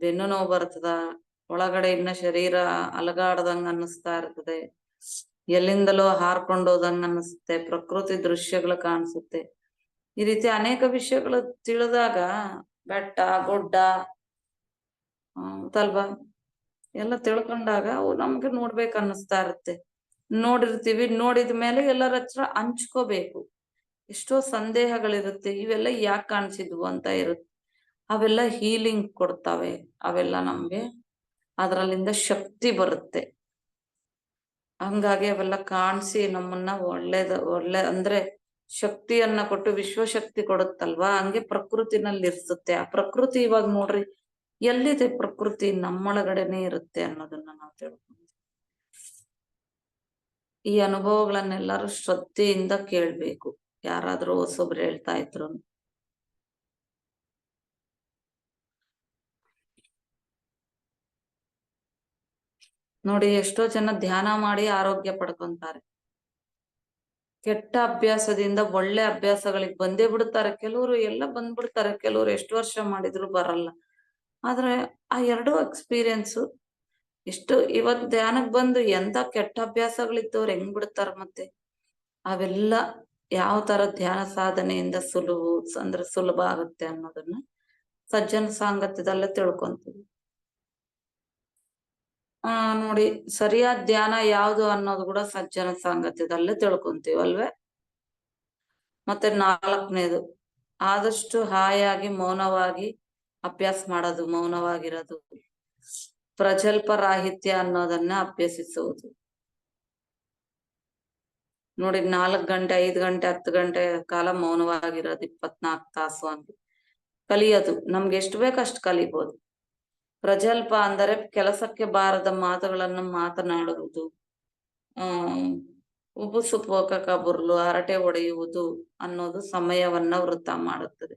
Speaker 1: ಬೆನ್ನು ನೋವು ಬರ್ತದ, ಒಳಗಡೆ ಇನ್ನ ಶರೀರ ಅಲಗಾಡದಂಗ ಅನ್ನಿಸ್ತಾ ಇರ್ತದೆ, ಎಲ್ಲಿಂದಲೋ ಹಾರ್ಕೊಂಡೋದಂಗ ಅನ್ನಿಸುತ್ತೆ, ಪ್ರಕೃತಿ ದೃಶ್ಯಗಳು ಕಾಣಿಸುತ್ತೆ. ಈ ರೀತಿ ಅನೇಕ ವಿಷಯಗಳು ತಿಳಿದಾಗ ಬೆಟ್ಟ ಗುಡ್ಡ ತಲ್ವಾ ಎಲ್ಲ ತಿಳ್ಕೊಂಡಾಗ ಅವು ನಮ್ಗೆ ನೋಡ್ಬೇಕು ಅನ್ನಿಸ್ತಾ ಇರುತ್ತೆ. ನೋಡಿರ್ತೀವಿ, ನೋಡಿದ ಮೇಲೆ ಎಲ್ಲರ ಹತ್ರ ಹಂಚ್ಕೋಬೇಕು. ಎಷ್ಟೋ ಸಂದೇಹಗಳಿರುತ್ತೆ, ಇವೆಲ್ಲ ಯಾಕೆ ಕಾಣಿಸಿದ್ವು ಅಂತ ಇರುತ್ತೆ. ಅವೆಲ್ಲ ಹೀಲಿಂಗ್ ಕೊಡ್ತವೆ, ಅವೆಲ್ಲ ನಮ್ಗೆ ಅದರಲ್ಲಿಂದ ಶಕ್ತಿ ಬರುತ್ತೆ. ಹಂಗಾಗಿ ಅವೆಲ್ಲ ಕಾಣಿಸಿ ನಮ್ಮನ್ನ ಒಳ್ಳೆ ಅಂದ್ರೆ ಶಕ್ತಿಯನ್ನ ಕೊಟ್ಟು ವಿಶ್ವಶಕ್ತಿ ಕೊಡುತ್ತಲ್ವಾ, ಹಂಗೆ ಪ್ರಕೃತಿನಲ್ಲಿ ಇರ್ಸುತ್ತೆ. ಆ ಪ್ರಕೃತಿ ಇವಾಗ ನೋಡ್ರಿ ಎಲ್ಲಿದೆ, ಪ್ರಕೃತಿ ನಮ್ಮೊಳಗಡೆನೆ ಇರುತ್ತೆ ಅನ್ನೋದನ್ನ ನಾವು ತಿಳ್ಕೊಂಡ್ವಿ. ಈ ಅನುಭವಗಳನ್ನೆಲ್ಲರೂ ಶ್ರದ್ಧೆಯಿಂದ ಕೇಳ್ಬೇಕು. ಯಾರಾದ್ರೂ ಹೊಸೊಬ್ರು ಹೇಳ್ತಾ ಇದ್ರು ನೋಡಿ, ಎಷ್ಟೋ ಜನ ಧ್ಯಾನ ಮಾಡಿ ಆರೋಗ್ಯ ಪಡ್ಕೊಂತಾರೆ. ಕೆಟ್ಟ ಅಭ್ಯಾಸದಿಂದ ಒಳ್ಳೆ ಅಭ್ಯಾಸಗಳಿಗೆ ಬಂದೇ ಬಿಡ್ತಾರೆ. ಕೆಲವರು ಎಲ್ಲ ಬಂದ್ಬಿಡ್ತಾರೆ, ಕೆಲವರು ಎಷ್ಟು ವರ್ಷ ಮಾಡಿದ್ರು ಬರಲ್ಲ. ಆದ್ರೆ ಆ ಎರಡೂ ಎಕ್ಸ್ಪೀರಿಯನ್ಸು ಎಷ್ಟು ಇವತ್ ಧ್ಯಾನಕ್ ಬಂದು ಎಂತ ಕೆಟ್ಟ ಅಭ್ಯಾಸಗಳಿದ್ದವ್ರು ಹೆಂಗ್ ಬಿಡ್ತಾರ. ಮತ್ತೆ ಅವೆಲ್ಲ ಯಾವ ತರ ಧ್ಯಾನ ಸಾಧನೆಯಿಂದ ಸುಲಭ ಆಗುತ್ತೆ ಅನ್ನೋದನ್ನ ಸಜ್ಜನ ಸಾಂಗತ್ಯದಲ್ಲೇ ತಿಳ್ಕೊಂತೀವಿ. ನೋಡಿ, ಸರಿಯಾದ ಧ್ಯಾನ ಯಾವುದು ಅನ್ನೋದು ಕೂಡ ಸಜ್ಜನ ಸಾಂಗತ್ಯದಲ್ಲೇ ತಿಳ್ಕೊಂತೀವಿ ಅಲ್ವೇ. ಮತ್ತೆ 4ನೇದು, ಆದಷ್ಟು ಹಾಯಾಗಿ ಮೌನವಾಗಿ ಅಭ್ಯಾಸ ಮಾಡೋದು, ಮೌನವಾಗಿರೋದು, ಪ್ರಜಲ್ಪ ರಾಹಿತ್ಯ ಅನ್ನೋದನ್ನ ಅಭ್ಯಸಿಸುವುದು. ನೋಡಿ, 4 ಗಂಟೆ 5 ಗಂಟೆ 10 ಗಂಟೆ ಕಾಲ ಮೌನವಾಗಿರೋದು, 24 ತಾಸು ಅಂತ ಕಲಿಯೋದು. ನಮ್ಗೆ ಎಷ್ಟು ಬೇಕು ಅಷ್ಟು ಕಲಿಬಹುದು. ಪ್ರಜಲ್ಪ ಅಂದರೆ ಕೆಲಸಕ್ಕೆ ಬಾರದ ಮಾತುಗಳನ್ನು ಮಾತನಾಡುವುದು, ಉಬುಸುಪೋಕ ಕಬುರ್ಲು, ಹರಟೆ ಹೊಡೆಯುವುದು ಅನ್ನೋದು ಸಮಯವನ್ನ ವೃಥ ಮಾಡುತ್ತದೆ.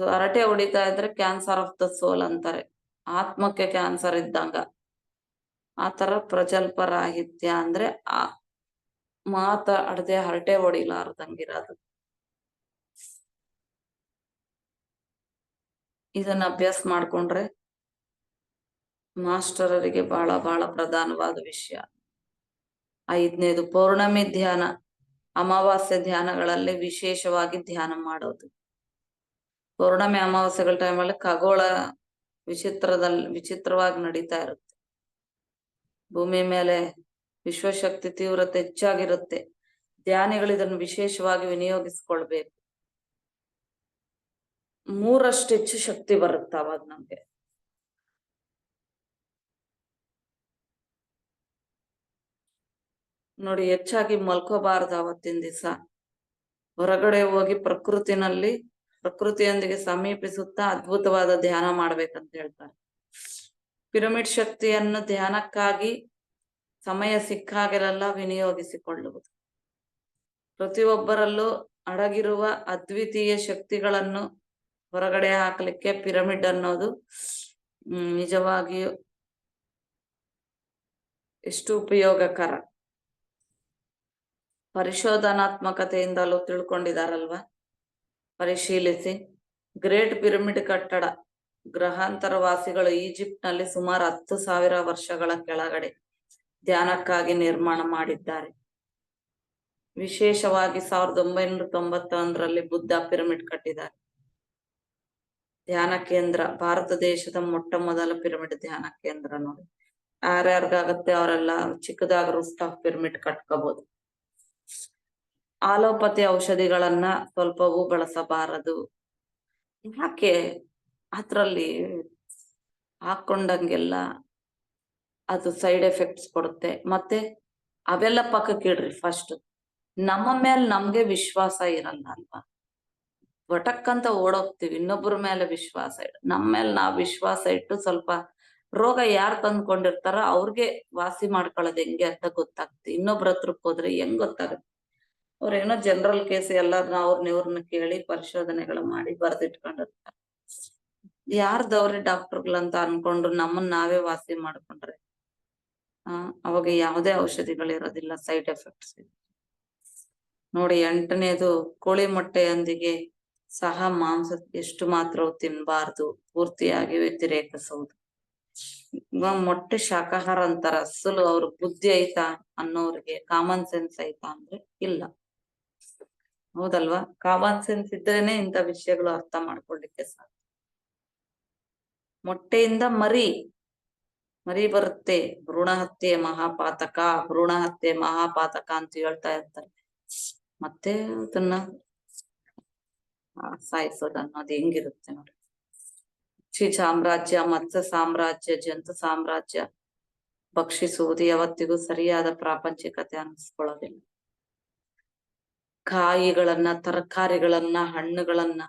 Speaker 1: ಹರಟೆ ಹೊಡಿತಾ ಇದ್ರೆ ಕ್ಯಾನ್ಸರ್ ಆಫ್ ದ ಸೋಲ್ ಅಂತಾರೆ, ಆತ್ಮಕ್ಕೆ ಕ್ಯಾನ್ಸರ್ ಇದ್ದಂಗ. ಆತರ ಪ್ರಜಲ್ಪ ರಾಹಿತ್ಯ ಅಂದ್ರೆ ಆ ಮಾತಾಡದೆ ಹರಟೆ ಹೊಡಿಲಾರ್ದಂಗಿರೋದು. ಇದನ್ನ ಅಭ್ಯಾಸ ಮಾಡ್ಕೊಂಡ್ರೆ ಮಾಸ್ಟರರಿಗೆ ಬಹಳ ಬಹಳ ಪ್ರಧಾನವಾದ ವಿಷಯ. 5ನೇದು, ಪೌರ್ಣಮಿ ಧ್ಯಾನ, ಅಮಾವಾಸ್ಯೆ ಧ್ಯಾನಗಳಲ್ಲಿ ವಿಶೇಷವಾಗಿ ಧ್ಯಾನ ಮಾಡೋದು. ಪೌರ್ಣಮಿ ಅಮಾವಾಸ್ಯೆಗಳ ಟೈಮಲ್ಲಿ ಖಗೋಳ ವಿಚಿತ್ರವಾಗಿ ನಡೀತಾ ಇರುತ್ತೆ. ಭೂಮಿ ಮೇಲೆ ವಿಶ್ವಶಕ್ತಿ ತೀವ್ರತೆ ಹೆಚ್ಚಾಗಿರುತ್ತೆ. ಧ್ಯಾನಿಗಳು ಇದನ್ನು ವಿಶೇಷವಾಗಿ ವಿನಿಯೋಗಿಸ್ಕೊಳ್ಬೇಕು. 3ರಷ್ಟು ಹೆಚ್ಚು ಶಕ್ತಿ ಬರುತ್ತೆ ಅವಾಗ ನಮ್ಗೆ. ನೋಡಿ, ಹೆಚ್ಚಾಗಿ ಮಲ್ಕೋಬಾರ್ದು ಅವತ್ತಿನ ದಿವಸ. ಹೊರಗಡೆ ಹೋಗಿ ಪ್ರಕೃತಿಯೊಂದಿಗೆ ಸಮೀಪಿಸುತ್ತಾ ಅದ್ಭುತವಾದ ಧ್ಯಾನ ಮಾಡ್ಬೇಕಂತ ಹೇಳ್ತಾರೆ. ಪಿರಮಿಡ್ ಶಕ್ತಿಯನ್ನು ಧ್ಯಾನಕ್ಕಾಗಿ ಸಮಯ ಸಿಕ್ಕಾಗೆಲ್ಲ ವಿನಿಯೋಗಿಸಿಕೊಳ್ಳುವುದು. ಪ್ರತಿಯೊಬ್ಬರಲ್ಲೂ ಅಡಗಿರುವ ಅದ್ವಿತೀಯ ಶಕ್ತಿಗಳನ್ನು ಹೊರಗಡೆ ಹಾಕ್ಲಿಕ್ಕೆ ಪಿರಮಿಡ್ ಅನ್ನೋದು ನಿಜವಾಗಿಯೂ ಎಷ್ಟು ಉಪಯೋಗಕರ. ಪರಿಶೋಧನಾತ್ಮಕತೆಯಿಂದಲೂ ತಿಳ್ಕೊಂಡಿದಾರಲ್ವಾ. ಪರಿಶೀಲಿಸಿ. ಗ್ರೇಟ್ ಪಿರಮಿಡ್ ಕಟ್ಟಡ ಗ್ರಹಾಂತರ ವಾಸಿಗಳು ಈಜಿಪ್ಟ್ ನಲ್ಲಿ ಸುಮಾರು 10,000 ವರ್ಷಗಳ ಕೆಳಗಡೆ ಧ್ಯಾನಕ್ಕಾಗಿ ನಿರ್ಮಾಣ ಮಾಡಿದ್ದಾರೆ. ವಿಶೇಷವಾಗಿ 1991ರಲ್ಲಿ ಬುದ್ಧ ಪಿರಮಿಡ್ ಕಟ್ಟಿದ್ದಾರೆ. ಧ್ಯಾನ ಕೇಂದ್ರ, ಭಾರತ ದೇಶದ ಮೊಟ್ಟ ಮೊದಲ ಪಿರಮಿಡ್ ಧ್ಯಾನ ಕೇಂದ್ರ ನೋಡಿ. ಯಾರ್ಯಾರಿಗಾಗತ್ತೆ ಅವರೆಲ್ಲ ಚಿಕ್ಕದಾಗಿ ರೂಫ್ಟಾಪ್ ಪಿರಮಿಡ್ ಕಟ್ಕೋಬಹುದು. ಆಲೋಪತಿ ಔಷಧಿಗಳನ್ನ ಸ್ವಲ್ಪವೂ ಬಳಸಬಾರದು. ಯಾಕೆ? ಅದ್ರಲ್ಲಿ ಹಾಕೊಂಡಂಗೆಲ್ಲ ಅದು ಸೈಡ್ ಎಫೆಕ್ಟ್ಸ್ ಕೊಡುತ್ತೆ. ಮತ್ತೆ ಅವೆಲ್ಲ ಪಕ್ಕಕ್ಕೆ ಇಡ್ರಿ. ಫಸ್ಟ್ ನಮ್ಮ ಮೇಲೆ ನಮ್ಗೆ ವಿಶ್ವಾಸ ಇರಲ್ಲ ಅಲ್ವಾ? ಒಟಕ್ಕಂತ ಓಡೋಗ್ತೀವಿ, ಇನ್ನೊಬ್ಬರ ಮೇಲೆ ವಿಶ್ವಾಸ ಇಟ್ಟು. ನಮ್ಮ ಮೇಲೆ ನಾವ್ ವಿಶ್ವಾಸ ಇಟ್ಟು ಸ್ವಲ್ಪ ರೋಗ ಯಾರು ತಂದ್ಕೊಂಡಿರ್ತಾರೋ ಅವ್ರಿಗೆ ವಾಸಿ ಮಾಡ್ಕೊಳ್ಳೋದು ಹೆಂಗೆ ಅಂತ ಗೊತ್ತಾಗ್ತಿ. ಇನ್ನೊಬ್ರ ಹತ್ರಕ್ ಹೋದ್ರೆ ಹೆಂಗ್ ಗೊತ್ತಾಗುತ್ತೆ? ಅವ್ರೇನೋ ಜನರಲ್ ಕೇಸ್ ಎಲ್ಲಾರನ್ನ ಇವ್ರನ್ನ ಕೇಳಿ ಪರಿಶೋಧನೆಗಳು ಮಾಡಿ ಬರ್ದಿಟ್ಕೊಂಡಿರ್ತಾರೆ. ಯಾರ್ದವ್ರಿ ಡಾಕ್ಟರ್ಗಳಂತ ಅನ್ಕೊಂಡು ನಮ್ಮನ್ನ ನಾವೇ ವಾಸಿ ಮಾಡ್ಕೊಂಡ್ರೆ ಅವಾಗ ಯಾವುದೇ ಔಷಧಿಗಳಿರೋದಿಲ್ಲ, ಸೈಡ್ ಎಫೆಕ್ಟ್ಸ್. ನೋಡಿ, 8ನೇದು ಕೋಳಿ ಮೊಟ್ಟೆಯೊಂದಿಗೆ ಸಹ ಮಾಂಸ ಎಷ್ಟು ಮಾತ್ರವೂ ತಿನ್ಬಾರ್ದು, ಪೂರ್ತಿಯಾಗಿ ವ್ಯತಿರೇಕಿಸುವುದು. ಮೊಟ್ಟೆ ಶಾಕಾಹಾರ ಅಂತಾರ. ಅಸಲು ಅವ್ರ ಬುದ್ಧಿ ಐತಾ ಅನ್ನೋರಿಗೆ, ಕಾಮನ್ ಸೆನ್ಸ್ ಐತಾ ಅಂದ್ರೆ ಇಲ್ಲ. ಹೌದಲ್ವಾ? ಕಾಮನ್ ಸೆನ್ಸ್ ಇದ್ರೇನೆ ಇಂಥ ವಿಷಯಗಳು ಅರ್ಥ ಮಾಡ್ಕೊಳ್ಳಿಕ್ಕೆ ಸಾಧ್ಯ. ಮೊಟ್ಟೆಯಿಂದ ಮರಿ ಬರುತ್ತೆ. ಭ್ರೂಣ ಹತ್ಯೆ ಮಹಾಪಾತಕ, ಭ್ರೂಣ ಹತ್ಯೆ ಮಹಾಪಾತಕ ಅಂತ ಹೇಳ್ತಾ ಇರ್ತಾರೆ. ಮತ್ತೆ ಅದನ್ನ ಸಾಯಿಸೋದು ಅನ್ನೋದು ಹೆಂಗಿರುತ್ತೆ ನೋಡಿ. ಪಕ್ಷಿ ಸಾಮ್ರಾಜ್ಯ, ಮತ್ಸ್ಯ ಸಾಮ್ರಾಜ್ಯ, ಜಂತು ಸಾಮ್ರಾಜ್ಯ ಭಕ್ಷಿಸುವುದು ಯಾವತ್ತಿಗೂ ಸರಿಯಾದ ಪ್ರಾಪಂಚಿಕತೆ ಅನಿಸ್ಕೊಳ್ಳೋದಿಲ್ಲ. ಕಾಯಿಗಳನ್ನ, ತರಕಾರಿಗಳನ್ನ, ಹಣ್ಣುಗಳನ್ನ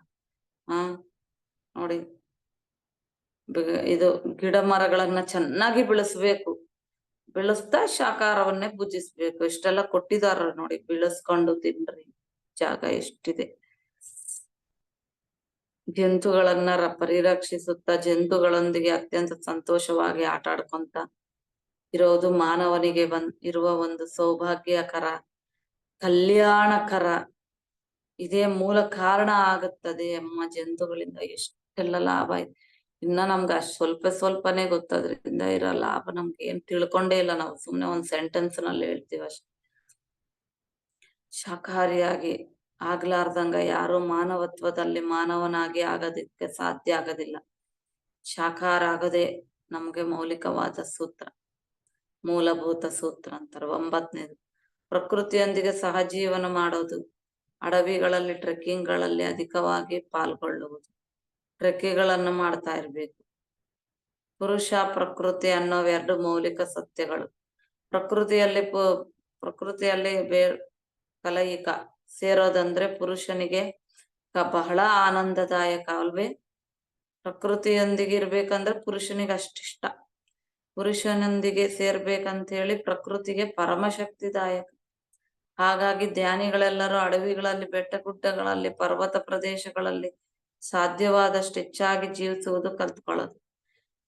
Speaker 1: ನೋಡಿ, ಇದು ಗಿಡ ಮರಗಳನ್ನ ಚೆನ್ನಾಗಿ ಬೆಳೆಸ್ಬೇಕು. ಬೆಳೆಸ್ತಾ ಶಾಕಾಹಾರವನ್ನೇ ಭುಜಿಸ್ಬೇಕು. ಇಷ್ಟೆಲ್ಲ ಕೊಟ್ಟಿದಾರ ನೋಡಿ, ಬೆಳೆಸ್ಕೊಂಡು ತಿನ್ರಿ, ಜಾಗ ಎಷ್ಟಿದೆ. ಜಂತುಗಳನ್ನ ಪರಿರಕ್ಷಿಸುತ್ತಾ ಜಂತುಗಳೊಂದಿಗೆ ಅತ್ಯಂತ ಸಂತೋಷವಾಗಿ ಆಟ ಆಡ್ಕೊಂತ ಇರೋದು ಮಾನವನಿಗೆ ಇರುವ ಒಂದು ಸೌಭಾಗ್ಯಕರ, ಕಲ್ಯಾಣಕರ, ಇದೇ ಮೂಲ ಕಾರಣ ಆಗುತ್ತದೆ ಅಮ್ಮ. ಜಂತುಗಳಿಂದ ಎಷ್ಟೆಲ್ಲ ಲಾಭ ಇದೆ. ಇನ್ನ ನಮ್ಗೆ ಸ್ವಲ್ಪನೇ ಗೊತ್ತದ್ರಿಂದ ಇರೋ ಲಾಭ ನಮ್ಗೆ ಏನ್ ತಿಳ್ಕೊಂಡೇ ಇಲ್ಲ. ನಾವು ಸುಮ್ನೆ ಒಂದ್ ಸೆಂಟೆನ್ಸ್ ನಲ್ಲಿ ಹೇಳ್ತೀವಿ ಅಷ್ಟೆ. ಶಾಕಾಹಾರಿಯಾಗಿ ಆಗ್ಲಾರ್ದಂಗ ಯಾರು ಮಾನವತ್ವದಲ್ಲಿ ಮಾನವನಾಗಿ ಆಗೋದಕ್ಕೆ ಸಾಧ್ಯ ಆಗೋದಿಲ್ಲ. ಶಾಕಾಹಾರ ಆಗೋದೇ ನಮ್ಗೆ ಮೌಲಿಕವಾದ ಸೂತ್ರ, ಮೂಲಭೂತ ಸೂತ್ರ ಅಂತಾರೆ. 9ನೇದು ಪ್ರಕೃತಿಯೊಂದಿಗೆ ಸಹಜೀವನ ಮಾಡೋದು. ಅಡವಿಗಳಲ್ಲಿ ಟ್ರೆಕ್ಕಿಂಗ್ಗಳಲ್ಲಿ ಅಧಿಕವಾಗಿ ಪಾಲ್ಗೊಳ್ಳುವುದು. ಟ್ರೆಕ್ಕಿಂಗ್ಗಳನ್ನು ಮಾಡ್ತಾ ಇರ್ಬೇಕು. ಪುರುಷ ಪ್ರಕೃತಿ ಅನ್ನೋ 2 ಮೌಲಿಕ ಸತ್ಯಗಳು. ಪ್ರಕೃತಿಯಲ್ಲಿ ಕಲಯಿಕ ಸೇರೋದಂದ್ರೆ ಪುರುಷನಿಗೆ ಬಹಳ ಆನಂದದಾಯಕ ಅಲ್ವೇ? ಪ್ರಕೃತಿಯೊಂದಿಗೆ ಇರ್ಬೇಕಂದ್ರೆ ಪುರುಷನಿಗೆ ಅಷ್ಟಿಷ್ಟ. ಪುರುಷನೊಂದಿಗೆ ಸೇರ್ಬೇಕಂತ ಹೇಳಿ ಪ್ರಕೃತಿಗೆ ಪರಮಶಕ್ತಿದಾಯಕ. ಹಾಗಾಗಿ ಧ್ಯಾನಿಗಳೆಲ್ಲರೂ ಅಡವಿಗಳಲ್ಲಿ, ಬೆಟ್ಟ ಗುಡ್ಡಗಳಲ್ಲಿ, ಪರ್ವತ ಪ್ರದೇಶಗಳಲ್ಲಿ ಸಾಧ್ಯವಾದಷ್ಟು ಹೆಚ್ಚಾಗಿ ಜೀವಿಸುವುದು ಕಲ್ತ್ಕೊಳ್ಳೋದು.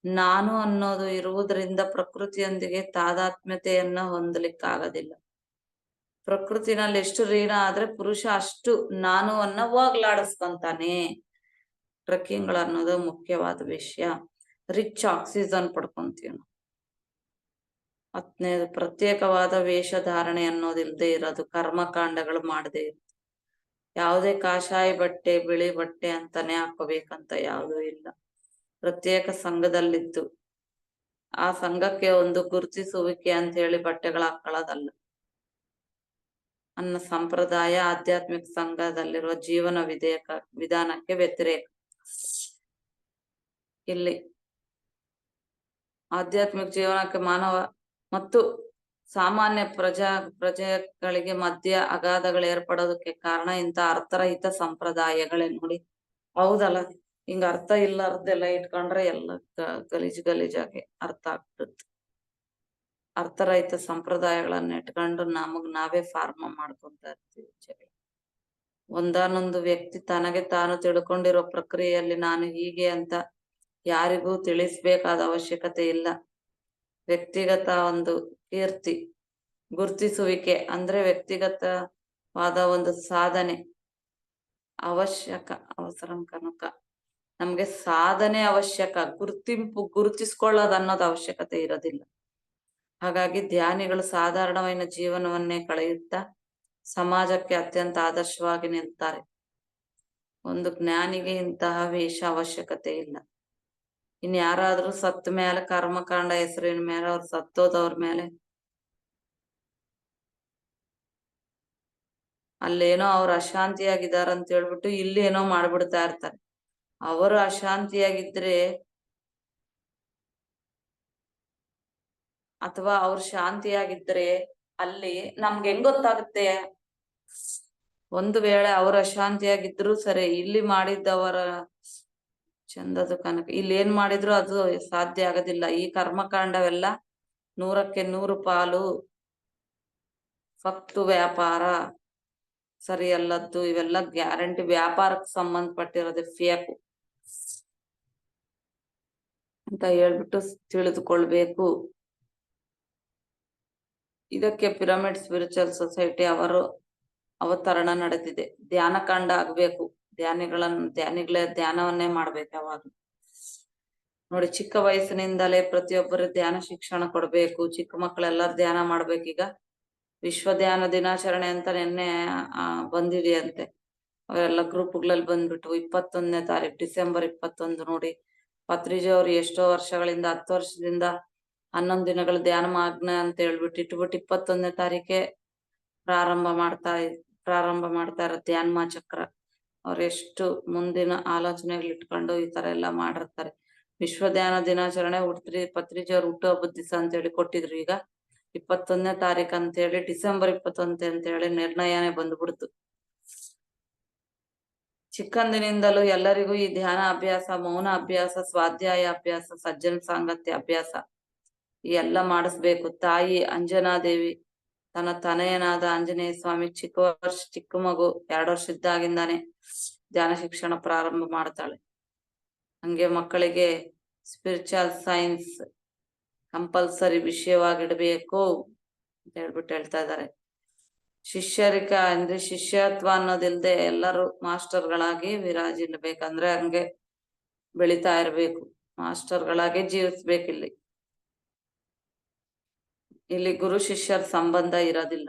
Speaker 1: ನಾನು ಅನ್ನೋದು ಇರುವುದರಿಂದ ಪ್ರಕೃತಿಯೊಂದಿಗೆ ತಾದಾತ್ಮ್ಯತೆಯನ್ನ ಹೊಂದಲಿಕ್ಕಾಗೋದಿಲ್ಲ. ಪ್ರಕೃತಿನಲ್ಲಿ ಎಷ್ಟು ಲೀನ ಆದ್ರೆ ಪುರುಷ ಅಷ್ಟು ನಾನುವನ್ನ ಹೋಗ್ಲಾಡಿಸ್ಕೊಂತಾನೆ. ಟ್ರೆಕ್ಕಿಂಗ್ ಅನ್ನೋದು ಮುಖ್ಯವಾದ ವಿಷಯ. ರಿಚ್ ಆಕ್ಸಿಜನ್ ಪಡ್ಕೊಂತೀವಿ ನಾವು. 10ನೇದು ಪ್ರತ್ಯೇಕವಾದ ವೇಷಧಾರಣೆ ಅನ್ನೋದಿಲ್ದೇ ಇರೋದು. ಕರ್ಮಕಾಂಡಗಳು ಮಾಡದೇ ಇರೋದು. ಯಾವುದೇ ಕಾಷಾಯ ಬಟ್ಟೆ, ಬಿಳಿ ಬಟ್ಟೆ ಅಂತಾನೆ ಹಾಕೋಬೇಕಂತ ಯಾವುದೂ ಇಲ್ಲ. ಪ್ರತ್ಯೇಕ ಸಂಘದಲ್ಲಿದ್ದು ಆ ಸಂಘಕ್ಕೆ ಒಂದು ಗುರುತಿಸುವಿಕೆ ಅಂತ ಹೇಳಿ ಬಟ್ಟೆಗಳು ಹಾಕೊಳ್ಳೋದಲ್ಲ. ಅನ್ನ ಸಂಪ್ರದಾಯ ಆಧ್ಯಾತ್ಮಿಕ ಸಂಘದಲ್ಲಿರುವ ಜೀವನ ವಿಧಾನಕ್ಕೆ ವ್ಯತಿರೇಕ. ಇಲ್ಲಿ ಆಧ್ಯಾತ್ಮಿಕ ಜೀವನಕ್ಕೆ ಮಾನವ ಮತ್ತು ಸಾಮಾನ್ಯ ಪ್ರಜೆಗಳಿಗೆ ಮಧ್ಯ ಅಗಾಧಗಳು ಏರ್ಪಡೋದಕ್ಕೆ ಕಾರಣ ಇಂಥ ಅರ್ಥರಹಿತ ಸಂಪ್ರದಾಯಗಳೇ ನೋಡಿ. ಹೌದಲ್ಲ? ಹಿಂಗ ಅರ್ಥ ಇಲ್ಲಾರ್ದೆಲ್ಲ ಇಟ್ಕೊಂಡ್ರೆ ಎಲ್ಲ ಗಲೀಜಾಗಿ ಅರ್ಥ ಆಗ್ತದೆ. ಅರ್ಥರಹಿತ ಸಂಪ್ರದಾಯಗಳನ್ನ ಇಟ್ಕೊಂಡು ನಮಗ್ ನಾವೇ ಫಾರ್ಮ ಮಾಡ್ಕೊಂತ ಇರ್ತೀವಿ. ಒಂದಾನೊಂದು ವ್ಯಕ್ತಿ ತನಗೆ ತಾನು ತಿಳ್ಕೊಂಡಿರೋ ಪ್ರಕ್ರಿಯೆಯಲ್ಲಿ ನಾನು ಹೀಗೆ ಅಂತ ಯಾರಿಗೂ ತಿಳಿಸ್ಬೇಕಾದ ಅವಶ್ಯಕತೆ ಇಲ್ಲ. ವ್ಯಕ್ತಿಗತ ಒಂದು ಕೀರ್ತಿ, ಗುರುತಿಸುವಿಕೆ ಅಂದ್ರೆ ವ್ಯಕ್ತಿಗತವಾದ ಒಂದು ಸಾಧನೆ ಅವಶ್ಯಕ. ಅವಸರಂಕನಕ ನಮ್ಗೆ ಸಾಧನೆ ಅವಶ್ಯಕ, ಗುರುತಿಸ್ಕೊಳ್ಳೋದು ಅನ್ನೋದು ಅವಶ್ಯಕತೆ ಇರೋದಿಲ್ಲ. ಹಾಗಾಗಿ ಧ್ಯಾನಿಗಳು ಸಾಧಾರಣವಾದ ಜೀವನವನ್ನೇ ಕಳೆಯುತ್ತಾ ಸಮಾಜಕ್ಕೆ ಅತ್ಯಂತ ಆದರ್ಶವಾಗಿ ನಿಲ್ತಾರೆ. ಒಂದು ಜ್ಞಾನಿಗೆ ಇಂತಹ ವೇಷ ಅವಶ್ಯಕತೆ ಇಲ್ಲ. ಇನ್ಯಾರಾದ್ರೂ ಸತ್ತ ಮೇಲೆ ಕರ್ಮಕಾಂಡ ಹೆಸರಿನ ಮೇಲೆ ಅವ್ರು ಸತ್ತೋದವ್ರ ಮೇಲೆ ಅಲ್ಲೇನೋ ಅವ್ರು ಅಶಾಂತಿಯಾಗಿದಾರ ಅಂತ ಹೇಳ್ಬಿಟ್ಟು ಇಲ್ಲಿ ಏನೋ ಮಾಡ್ಬಿಡ್ತಾ ಇರ್ತಾರೆ. ಅವರು ಅಶಾಂತಿಯಾಗಿದ್ರೆ ಅಥವಾ ಅವ್ರು ಶಾಂತಿಯಾಗಿದ್ರೆ ಅಲ್ಲಿ ನಮ್ಗೆ ಹೆಂಗ್ ಗೊತ್ತಾಗುತ್ತೆ? ಒಂದು ವೇಳೆ ಅವ್ರ ಅಶಾಂತಿಯಾಗಿದ್ರು ಸರಿ, ಇಲ್ಲಿ ಮಾಡಿದ್ದವರ ಚಂದದ ಕನಕ ಇಲ್ಲಿ ಏನ್ ಮಾಡಿದ್ರು ಅದು ಸಾಧ್ಯ ಆಗೋದಿಲ್ಲ. ಈ ಕರ್ಮಕಾಂಡವೆಲ್ಲ 100ಕ್ಕೆ 100 ಪಾಲು ಫಕ್ತು ವ್ಯಾಪಾರ ಸರಿಯಲ್ಲದ್ದು. ಇವೆಲ್ಲ ಗ್ಯಾರಂಟಿ ವ್ಯಾಪಾರಕ್ಕೆ ಸಂಬಂಧಪಟ್ಟಿರೋದು, ಫೇಕು ಅಂತ ಹೇಳ್ಬಿಟ್ಟು ತಿಳಿದುಕೊಳ್ಬೇಕು. ಇದಕ್ಕೆ ಪಿರಮಿಡ್ ಸ್ಪಿರಿಚುವಲ್ ಸೊಸೈಟಿ ಅವರು ಅವತರಣ ನಡೆದಿದೆ. ಧ್ಯಾನಕಾಂಡ ಆಗ್ಬೇಕು. ಧ್ಯಾನಿಗಳೇ ಧ್ಯಾನವನ್ನೇ ಮಾಡ್ಬೇಕು ಯಾವಾಗ ನೋಡಿ. ಚಿಕ್ಕ ವಯಸ್ಸಿನಿಂದಲೇ ಪ್ರತಿಯೊಬ್ಬರು ಧ್ಯಾನ ಶಿಕ್ಷಣ ಕೊಡ್ಬೇಕು. ಚಿಕ್ಕ ಮಕ್ಕಳೆಲ್ಲರೂ ಧ್ಯಾನ ಮಾಡ್ಬೇಕೀಗ. ವಿಶ್ವ ಧ್ಯಾನ ದಿನಾಚರಣೆ ಅಂತ ನಿನ್ನೆ ಬಂದಿದೆಯಂತೆ. ಅವೆಲ್ಲ ಗ್ರೂಪ್ಗಳಲ್ಲಿ ಬಂದ್ಬಿಟ್ಟು 21ನೇ ತಾರೀಕು ಡಿಸೆಂಬರ್ 21 ನೋಡಿ. ಪತ್ರಿಜಿ ಅವರು ಎಷ್ಟೋ ವರ್ಷಗಳಿಂದ 10 ವರ್ಷದಿಂದ 11 ದಿನಗಳು ಧ್ಯಾನ ಮಾಗ್ನ ಅಂತ ಹೇಳ್ಬಿಟ್ಟು ಇಟ್ಬಿಟ್ಟು 21ನೇ ತಾರೀಕೆ ಪ್ರಾರಂಭ ಮಾಡ್ತಾ ಇರೋ ಧ್ಯಾನ ಚಕ್ರ. ಅವ್ರೆಷ್ಟು ಮುಂದಿನ ಆಲೋಚನೆಗಳು ಇಟ್ಕೊಂಡು ಈ ತರ ಎಲ್ಲ ಮಾಡಿರ್ತಾರೆ. ವಿಶ್ವ ಧ್ಯಾನ ದಿನಾಚರಣೆ ಪತ್ರಿಜಿ ಅವ್ರು ಹುಟ್ಟು ಹಬ್ಬದ ದಿವಸ ಅಂತ ಹೇಳಿ ಕೊಟ್ಟಿದ್ರು. ಈಗ 21ನೇ ತಾರೀಕು ಅಂತ ಹೇಳಿ ಡಿಸೆಂಬರ್ 21 ಅಂತ ಹೇಳಿ ನಿರ್ಣಯನೇ ಬಂದ್ಬಿಡ್ತು. ಚಿಕ್ಕಂದಿನಿಂದಲೂ ಎಲ್ಲರಿಗೂ ಈ ಧ್ಯಾನ ಅಭ್ಯಾಸ, ಮೌನ ಅಭ್ಯಾಸ, ಸ್ವಾಧ್ಯಾಯ ಅಭ್ಯಾಸ, ಸಜ್ಜನ ಸಾಂಗತ್ಯ ಅಭ್ಯಾಸ ಈ ಎಲ್ಲ ಮಾಡಿಸ್ಬೇಕು. ತಾಯಿ ಅಂಜನಾದೇವಿ ತನ್ನ ತನಯನಾದ ಆಂಜನೇಯ ಸ್ವಾಮಿ ಚಿಕ್ಕ ಮಗು 2 ವರ್ಷ ಇದ್ದಾಗಿಂದಾನೆ ಧ್ಯಾನ ಶಿಕ್ಷಣ ಪ್ರಾರಂಭ ಮಾಡ್ತಾಳೆ. ಹಂಗೆ ಮಕ್ಕಳಿಗೆ ಸ್ಪಿರಿಚುವಲ್ ಸೈನ್ಸ್ ಕಂಪಲ್ಸರಿ ವಿಷಯವಾಗಿಡ್ಬೇಕು ಅಂತ ಹೇಳ್ಬಿಟ್ಟು ಹೇಳ್ತಾ ಇದ್ದಾರೆ. ಶಿಷ್ಯರಿಕ ಅಂದ್ರೆ ಶಿಷ್ಯತ್ವ ಅನ್ನೋದಿಲ್ದೆ ಎಲ್ಲರೂ ಮಾಸ್ಟರ್ಗಳಾಗಿ ವಿರಾಜಿಲ್ಬೇಕಂದ್ರೆ ಹಂಗೆ ಬೆಳಿತಾ ಇರ್ಬೇಕು. ಮಾಸ್ಟರ್ಗಳಾಗಿ ಜೀವಿಸ್ಬೇಕಿಲ್ಲಿ. ಇಲ್ಲಿ ಗುರು ಶಿಷ್ಯರ ಸಂಬಂಧ ಇರೋದಿಲ್ಲ.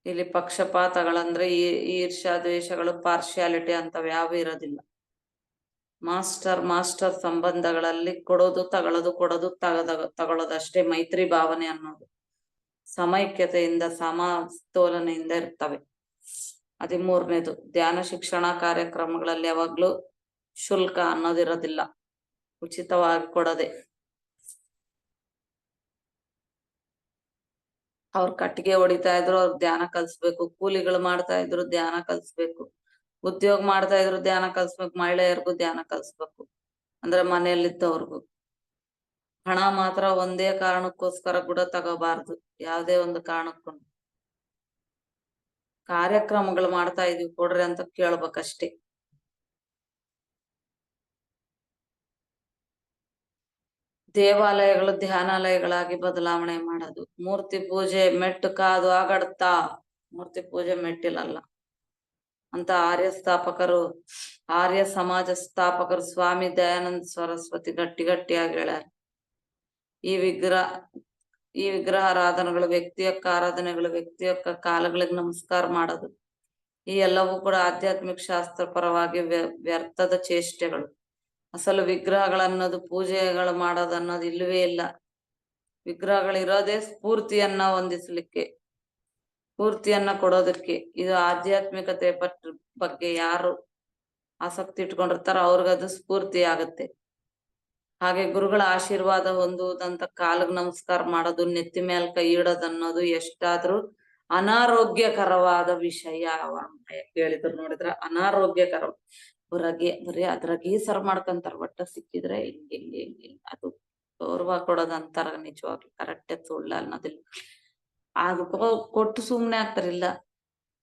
Speaker 1: ಇಲ್ಲಿ ಪಕ್ಷಪಾತಗಳಂದ್ರೆ ಈರ್ಷ್ಯಾ ದ್ವೇಷಗಳು, ಪಾರ್ಶಿಯಾಲಿಟಿ ಅಂತವ್ ಯಾವ ಇರೋದಿಲ್ಲ. ಮಾಸ್ಟರ್ ಸಂಬಂಧಗಳಲ್ಲಿ ಕೊಡೋದು ತಗೊಳ್ಳೋದಷ್ಟೇ ಮೈತ್ರಿ ಭಾವನೆ ಅನ್ನೋದು. ಸಮೈಕ್ಯತೆಯಿಂದ ಸಮತೋಲನೆಯಿಂದ ಇರ್ತವೆ. 13ನೇದು ಧ್ಯಾನ ಶಿಕ್ಷಣ ಕಾರ್ಯಕ್ರಮಗಳಲ್ಲಿ ಯಾವಾಗ್ಲೂ ಶುಲ್ಕ ಅನ್ನೋದಿರೋದಿಲ್ಲ, ಉಚಿತವಾಗಿ ಕೊಡದೆ. ಅವ್ರು ಕಟ್ಟಿಗೆ ಹೊಡಿತಾ ಇದ್ರು ಅವ್ರು ಧ್ಯಾನ ಕಲಿಸ್ಬೇಕು. ಕೂಲಿಗಳು ಮಾಡ್ತಾ ಇದ್ರು ಧ್ಯಾನ ಕಲಿಸ್ಬೇಕು. ಉದ್ಯೋಗ ಮಾಡ್ತಾ ಇದ್ರು ಧ್ಯಾನ ಕಲಿಸ್ಬೇಕು. ಮಹಿಳೆಯರಿಗೂ ಧ್ಯಾನ ಕಲಿಸ್ಬೇಕು. ಅಂದ್ರೆ ಮನೆಯಲ್ಲಿದ್ದವ್ರಿಗೂ. ಹಣ ಮಾತ್ರ ಒಂದೇ ಕಾರಣಕ್ಕೋಸ್ಕರ ಕೂಡ ತಗೋಬಾರ್ದು. ಯಾವುದೇ ಒಂದು ಕಾರಣಕ್ಕೂ ಕಾರ್ಯಕ್ರಮಗಳು ಮಾಡ್ತಾ ಇದೀವಿ ಕೊಡ್ರಿ ಅಂತ ಕೇಳ್ಬೇಕಷ್ಟೇ. ದೇವಾಲಯಗಳು ಧ್ಯಾನಾಲಯಗಳಾಗಿ ಬದಲಾವಣೆ ಮಾಡೋದು. ಮೂರ್ತಿ ಪೂಜೆ ಮೆಟ್ಟು ಕಾದು ಆಗಾಡ್ತಾ, ಮೂರ್ತಿ ಪೂಜೆ ಮೆಟ್ಟಿಲಲ್ಲ ಅಂತ ಆರ್ಯ ಸಮಾಜ ಸ್ಥಾಪಕರು ಸ್ವಾಮಿ ದಯಾನಂದ ಸರಸ್ವತಿ ಗಟ್ಟಿಯಾಗಿ ಹೇಳ್ಯಾರ. ಈ ವಿಗ್ರಹಾರಾಧನೆಗಳು ವ್ಯಕ್ತಿಯೊಕ್ಕ ಆರಾಧನೆಗಳು, ವ್ಯಕ್ತಿಯೊಕ್ಕ ಕಾಲಗಳಿಗೆ ನಮಸ್ಕಾರ ಮಾಡೋದು, ಈ ಎಲ್ಲವೂ ಕೂಡ ಆಧ್ಯಾತ್ಮಿಕ ಶಾಸ್ತ್ರ ಪರವಾಗಿ ವ್ಯರ್ಥದ ಚೇಷ್ಟೆಗಳು. ಅಸಲು ವಿಗ್ರಹಗಳನ್ನೋದು ಪೂಜೆಗಳು ಮಾಡೋದನ್ನೋದು ಇಲ್ಲವೇ ಇಲ್ಲ. ವಿಗ್ರಹಗಳಿರೋದೇ ಸ್ಫೂರ್ತಿಯನ್ನ ಹೊಂದಿಸ್ಲಿಕ್ಕೆ, ಸ್ಫೂರ್ತಿಯನ್ನ ಕೊಡೋದಕ್ಕೆ. ಇದು ಆಧ್ಯಾತ್ಮಿಕತೆ ಬಗ್ಗೆ ಯಾರು ಆಸಕ್ತಿ ಇಟ್ಕೊಂಡಿರ್ತಾರೋ ಅವ್ರಿಗದು ಸ್ಫೂರ್ತಿ ಆಗುತ್ತೆ. ಹಾಗೆ ಗುರುಗಳ ಆಶೀರ್ವಾದ ಹೊಂದುವುದಂತ ಕಾಲಿಗೆ ನಮಸ್ಕಾರ ಮಾಡೋದು, ನೆತ್ತಿ ಮೇಲೆ ಕೈ ಇಡೋದು ಅನ್ನೋದು ಎಷ್ಟಾದ್ರೂ ಅನಾರೋಗ್ಯಕರವಾದ ವಿಷಯ. ಹೇಳಿದ್ರು ನೋಡಿದ್ರ ಅನಾರೋಗ್ಯಕರ. ಬರೀ ಅದ್ರಾಗೆ ಸರ್ ಮಾಡ್ಕೊಂತಾರ. ಒಟ್ಟ ಸಿಕ್ಕಿದ್ರೆ ಹಿಂಗೆ ಅದು ಗೌರವ ಕೊಡೋದಂತಾರ. ನಿಜವಾಗ್ಲು ಕರೆಕ್ಟ್ ಸುಳ್ಳ ಅನ್ನೋದಿಲ್ಲ. ಕೊಟ್ಟು ಸುಮ್ನೆ ಆಗ್ತಾರಿಲ್ಲ.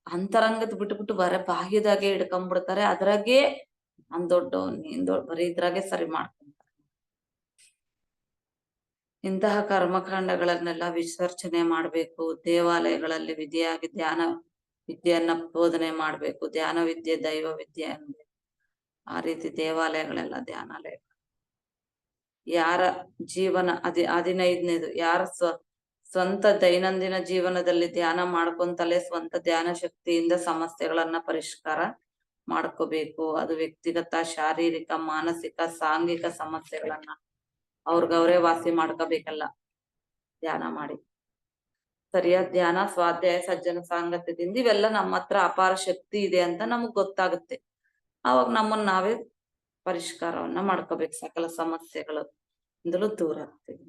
Speaker 1: ಅಂತರಂಗದ್ ಬಿಟ್ಬಿಟ್ಟು ಬರೀ ಬಾಹ್ಯದಾಗೆ ಹಿಡ್ಕೊಂಡ್ಬಿಡ್ತಾರೆ. ಅದ್ರಾಗೆ ನಾನ್ ದೊಡ್ಡವ್ ನೀನ್ ಬರೀ ಇದ್ರಾಗೆ ಸರಿ ಮಾಡ್ಕೊಂತಾರೆ. ಇಂತಹ ಕರ್ಮಕಾಂಡಗಳನ್ನೆಲ್ಲ ವಿಸರ್ಜನೆ ಮಾಡ್ಬೇಕು. ದೇವಾಲಯಗಳಲ್ಲಿ ವಿಧಿಯಾಗಿ ಧ್ಯಾನ ವಿದ್ಯೆಯನ್ನ ಬೋಧನೆ ಮಾಡ್ಬೇಕು. ಧ್ಯಾನ ವಿದ್ಯೆ ದೈವ ವಿದ್ಯೆ ಅಂದ್ರೆ ಆ ರೀತಿ ದೇವಾಲಯಗಳೆಲ್ಲ ಧ್ಯಾನಾಲಯ. ಯಾರ ಜೀವನ 15ನೇದು ಯಾರ ಸ್ವಂತ ದೈನಂದಿನ ಜೀವನದಲ್ಲಿ ಧ್ಯಾನ ಮಾಡ್ಕೊಂತಲೇ ಸ್ವಂತ ಧ್ಯಾನ ಶಕ್ತಿಯಿಂದ ಸಮಸ್ಯೆಗಳನ್ನ ಪರಿಷ್ಕಾರ ಮಾಡ್ಕೋಬೇಕು. ಅದು ವ್ಯಕ್ತಿಗತ, ಶಾರೀರಿಕ, ಮಾನಸಿಕ, ಸಾಂಘಿಕ ಸಮಸ್ಯೆಗಳನ್ನ ಅವ್ರಿಗವ್ರೇ ವಾಸಿ ಮಾಡ್ಕೋಬೇಕಲ್ಲ ಧ್ಯಾನ ಮಾಡಿ. ಸರಿಯಾದ ಧ್ಯಾನ, ಸ್ವಾಧ್ಯಾಯ, ಸಜ್ಜನ ಸಾಂಗತ್ಯದಿಂದ ಇವೆಲ್ಲ ನಮ್ಮ ಹತ್ರ ಅಪಾರ ಶಕ್ತಿ ಇದೆ ಅಂತ ನಮಗ್ ಗೊತ್ತಾಗುತ್ತೆ. ಅವಾಗ ನಮ್ಮನ್ನ ನಾವೇ ಪರಿಷ್ಕಾರವನ್ನ ಮಾಡ್ಕೋಬೇಕು, ಸಕಲ ಸಮಸ್ಯೆಗಳು ಇಂದಲೂ ದೂರ ಆಗ್ತೀವಿ.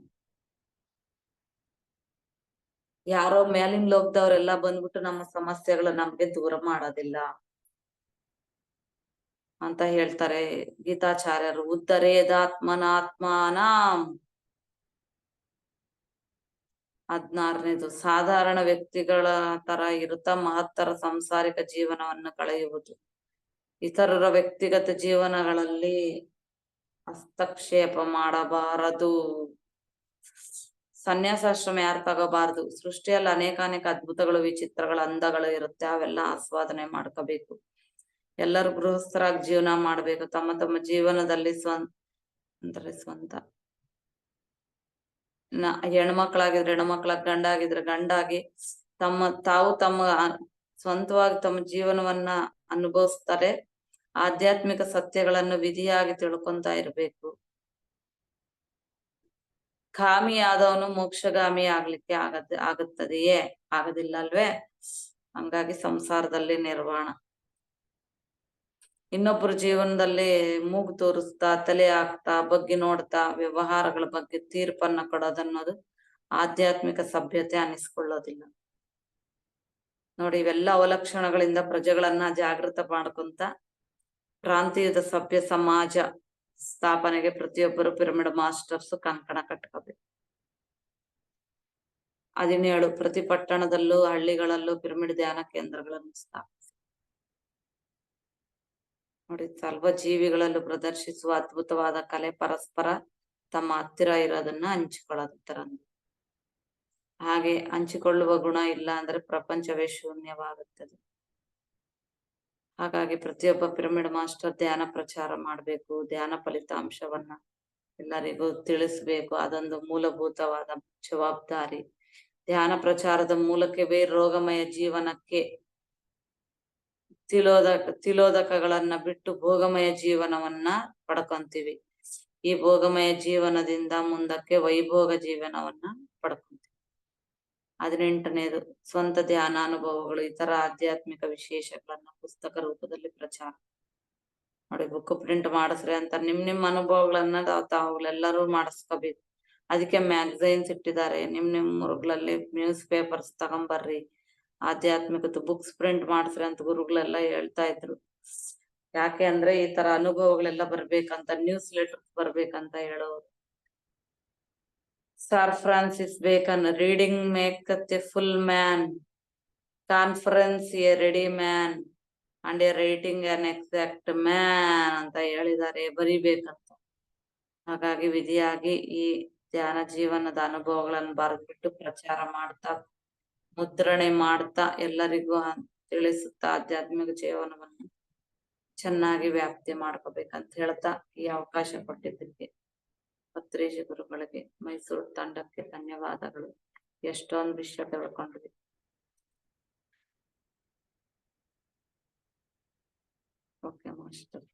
Speaker 1: ಯಾರೋ ಮೇಲಿನ ಲೋಕದವ್ರೆಲ್ಲ ಬಂದ್ಬಿಟ್ಟು ನಮ್ಮ ಸಮಸ್ಯೆಗಳು ನಮ್ಗೆ ದೂರ ಮಾಡೋದಿಲ್ಲ ಅಂತ ಹೇಳ್ತಾರೆ ಗೀತಾಚಾರ್ಯರು. ಉದ್ಧರೇದಾತ್ಮನಾತ್ಮಾನಾಂ 16ನೇದು. ಸಾಧಾರಣ ವ್ಯಕ್ತಿಗಳ ತರ ಇರುತ್ತಾ ಮಹತ್ತರ ಸಂಸಾರಿಕ ಜೀವನವನ್ನು ಕಳೆಯುವುದು. ಇತರರ ವ್ಯಕ್ತಿಗತ ಜೀವನಗಳಲ್ಲಿ ಹಸ್ತಕ್ಷೇಪ ಮಾಡಬಾರದು. ಸನ್ಯಾಸಾಶ್ರಮ ಯಾರು ತಗೋಬಾರ್ದು. ಸೃಷ್ಟಿಯಲ್ಲಿ ಅನೇಕ ಅದ್ಭುತಗಳು, ವಿಚಿತ್ರಗಳು, ಅಂದಗಳು ಇರುತ್ತೆ. ಅವೆಲ್ಲ ಆಸ್ವಾದನೆ ಮಾಡ್ಕೋಬೇಕು. ಎಲ್ಲರೂ ಗೃಹಸ್ಥರಾಗಿ ಜೀವನ ಮಾಡ್ಬೇಕು. ತಮ್ಮ ತಮ್ಮ ಜೀವನದಲ್ಲಿ ಸ್ವಂತ ಹೆಣ್ಮಕ್ಳಾಗಿದ್ರೆ ಹೆಣ್ಮಕ್ಳಾಗಿ, ಗಂಡಾಗಿದ್ರೆ ಗಂಡಾಗಿ ತಮ್ಮ ಸ್ವಂತವಾಗಿ ತಮ್ಮ ಜೀವನವನ್ನ ಅನುಭವಿಸ್ತಾರೆ. ಆಧ್ಯಾತ್ಮಿಕ ಸತ್ಯಗಳನ್ನು ವಿಧಿಯಾಗಿ ತಿಳ್ಕೊಂತ ಇರ್ಬೇಕು. ಕಾಮಿ ಆದವನು ಮೋಕ್ಷಗಾಮಿ ಆಗ್ಲಿಕ್ಕೆ ಆಗುತ್ತದೆಯೇ? ಆಗೋದಿಲ್ಲ ಅಲ್ವೇ? ಹಂಗಾಗಿ ಸಂಸಾರದಲ್ಲಿ ನಿರ್ವಾಣ. ಇನ್ನೊಬ್ಬರ ಜೀವನದಲ್ಲಿ ಮೂಗು ತೋರಿಸ್ತಾ, ತಲೆ ಹಾಕ್ತಾ, ಬಗ್ಗೆ ನೋಡ್ತಾ, ವ್ಯವಹಾರಗಳ ಬಗ್ಗೆ ತೀರ್ಪನ್ನ ಕೊಡೋದನ್ನೋದು ಆಧ್ಯಾತ್ಮಿಕ ಸಭ್ಯತೆ ಅನಿಸ್ಕೊಳ್ಳೋದಿಲ್ಲ. ನೋಡಿ, ಇವೆಲ್ಲ ಅವಲಕ್ಷಣಗಳಿಂದ ಪ್ರಜೆಗಳನ್ನ ಜಾಗೃತ ಮಾಡ್ಕೊಂತ ಪ್ರಾಂತೀಯದ ಸಭ್ಯ ಸಮಾಜ ಸ್ಥಾಪನೆಗೆ ಪ್ರತಿಯೊಬ್ಬರು ಪಿರಮಿಡ್ ಮಾಸ್ಟರ್ಸ್ ಕಂಕಣ ಕಟ್ಕೋಬೇಕು. 17 ಪ್ರತಿ ಪಟ್ಟಣದಲ್ಲೂ ಹಳ್ಳಿಗಳಲ್ಲೂ ಪಿರಮಿಡ್ ಧ್ಯಾನ ಕೇಂದ್ರಗಳನ್ನು ಸ್ಥಾಪಿಸಿ. ನೋಡಿ, ಸರ್ವ ಜೀವಿಗಳಲ್ಲೂ ಪ್ರದರ್ಶಿಸುವ ಅದ್ಭುತವಾದ ಕಲೆ ಪರಸ್ಪರ ತಮ್ಮ ಹತ್ತಿರ ಇರೋದನ್ನ ಹಂಚಿಕೊಳ್ಳುತ್ತರ. ಹಾಗೆ ಹಂಚಿಕೊಳ್ಳುವ ಗುಣ ಇಲ್ಲ ಅಂದ್ರೆ ಪ್ರಪಂಚವೇ ಶೂನ್ಯವಾಗುತ್ತದೆ. ಹಾಗಾಗಿ ಪ್ರತಿಯೊಬ್ಬ ಪಿರಮಿಡ್ ಮಾಸ್ಟರ್ ಧ್ಯಾನ ಪ್ರಚಾರ ಮಾಡ್ಬೇಕು. ಧ್ಯಾನ ಫಲಿತಾಂಶವನ್ನ ಎಲ್ಲರಿಗೂ ತಿಳಿಸ್ಬೇಕು. ಅದೊಂದು ಮೂಲಭೂತವಾದ ಜವಾಬ್ದಾರಿ. ಧ್ಯಾನ ಪ್ರಚಾರದ ಮೂಲಕವೇ ರೋಗಮಯ ಜೀವನಕ್ಕೆ ತಿಲೋದಕಗಳನ್ನ ಬಿಟ್ಟು ಭೋಗಮಯ ಜೀವನವನ್ನ ಪಡ್ಕೊಂತೀವಿ. ಈ ಭೋಗಮಯ ಜೀವನದಿಂದ ಮುಂದಕ್ಕೆ ವೈಭೋಗ ಜೀವನವನ್ನ ಪಡ್ಕೊಂತೀವಿ. 18ನೇದು ಸ್ವಂತ ಧ್ಯಾನಾನುಭವಗಳು, ಇತರ ಆಧ್ಯಾತ್ಮಿಕ ವಿಶೇಷಗಳನ್ನ ಪುಸ್ತಕ ರೂಪದಲ್ಲಿ ಪ್ರಚಾರ ನೋಡಿ. ಬುಕ್ ಪ್ರಿಂಟ್ ಮಾಡಿಸ್ರಿ ಅಂತ ನಿಮ್ ಅನುಭವಗಳನ್ನ ತಾವುಗಳೆಲ್ಲರೂ ಮಾಡಿಸ್ಕೋಬೇಕು. ಅದಕ್ಕೆ ಮ್ಯಾಗಝೈನ್ಸ್ ಇಟ್ಟಿದ್ದಾರೆ. ನಿಮ್ ಊರುಗಳಲ್ಲಿ ನ್ಯೂಸ್ ಪೇಪರ್ಸ್ ತಗೊಂಬರ್ರಿ. ಆಧ್ಯಾತ್ಮಿಕದ ಬುಕ್ಸ್ ಪ್ರಿಂಟ್ ಮಾಡಿಸ್ರಿ ಅಂತ ಗುರುಗಳೆಲ್ಲ ಹೇಳ್ತಾ ಇದ್ರು. ಯಾಕೆ ಅಂದ್ರೆ ಈ ತರ ಅನುಭವಗಳೆಲ್ಲ ಬರ್ಬೇಕಂತ, ನ್ಯೂಸ್ ಲೆಟರ್ ಬರ್ಬೇಕಂತ ಹೇಳೋರು. Sir Francis Bacon, reading maketh a full man, conference a ready man and a writing an exact man ಅಂತ ಹೇಳಿದ್ದಾರೆ. ಬರಿಬೇಕಂತ. ಹಾಗಾಗಿ ವಿಧಿಯಾಗಿ ಈ ಧ್ಯಾನ ಜೀವನದ ಅನುಭವಗಳನ್ನು ಬರೆದ್ಬಿಟ್ಟು ಪ್ರಚಾರ ಮಾಡ್ತಾ, ಮುದ್ರಣೆ ಮಾಡ್ತಾ, ಎಲ್ಲರಿಗೂ ತಿಳಿಸುತ್ತಾ ಆಧ್ಯಾತ್ಮಿಕ ಜೀವನವನ್ನು ಚೆನ್ನಾಗಿ ವ್ಯಾಪ್ತಿ ಮಾಡ್ಕೋಬೇಕಂತ ಹೇಳ್ತಾ ಈ ಅವಕಾಶ ಕೊಟ್ಟಿದ್ದಕ್ಕೆ ಪತ್ರಿಜಿ ಗುರುಗಳಿಗೆ, ಮೈಸೂರು ತಂಡಕ್ಕೆ ಧನ್ಯವಾದಗಳು. ಎಷ್ಟೊಂದು ವಿಷಯ ತಿಳ್ಕೊಂಡ್ವಿ. Okay master.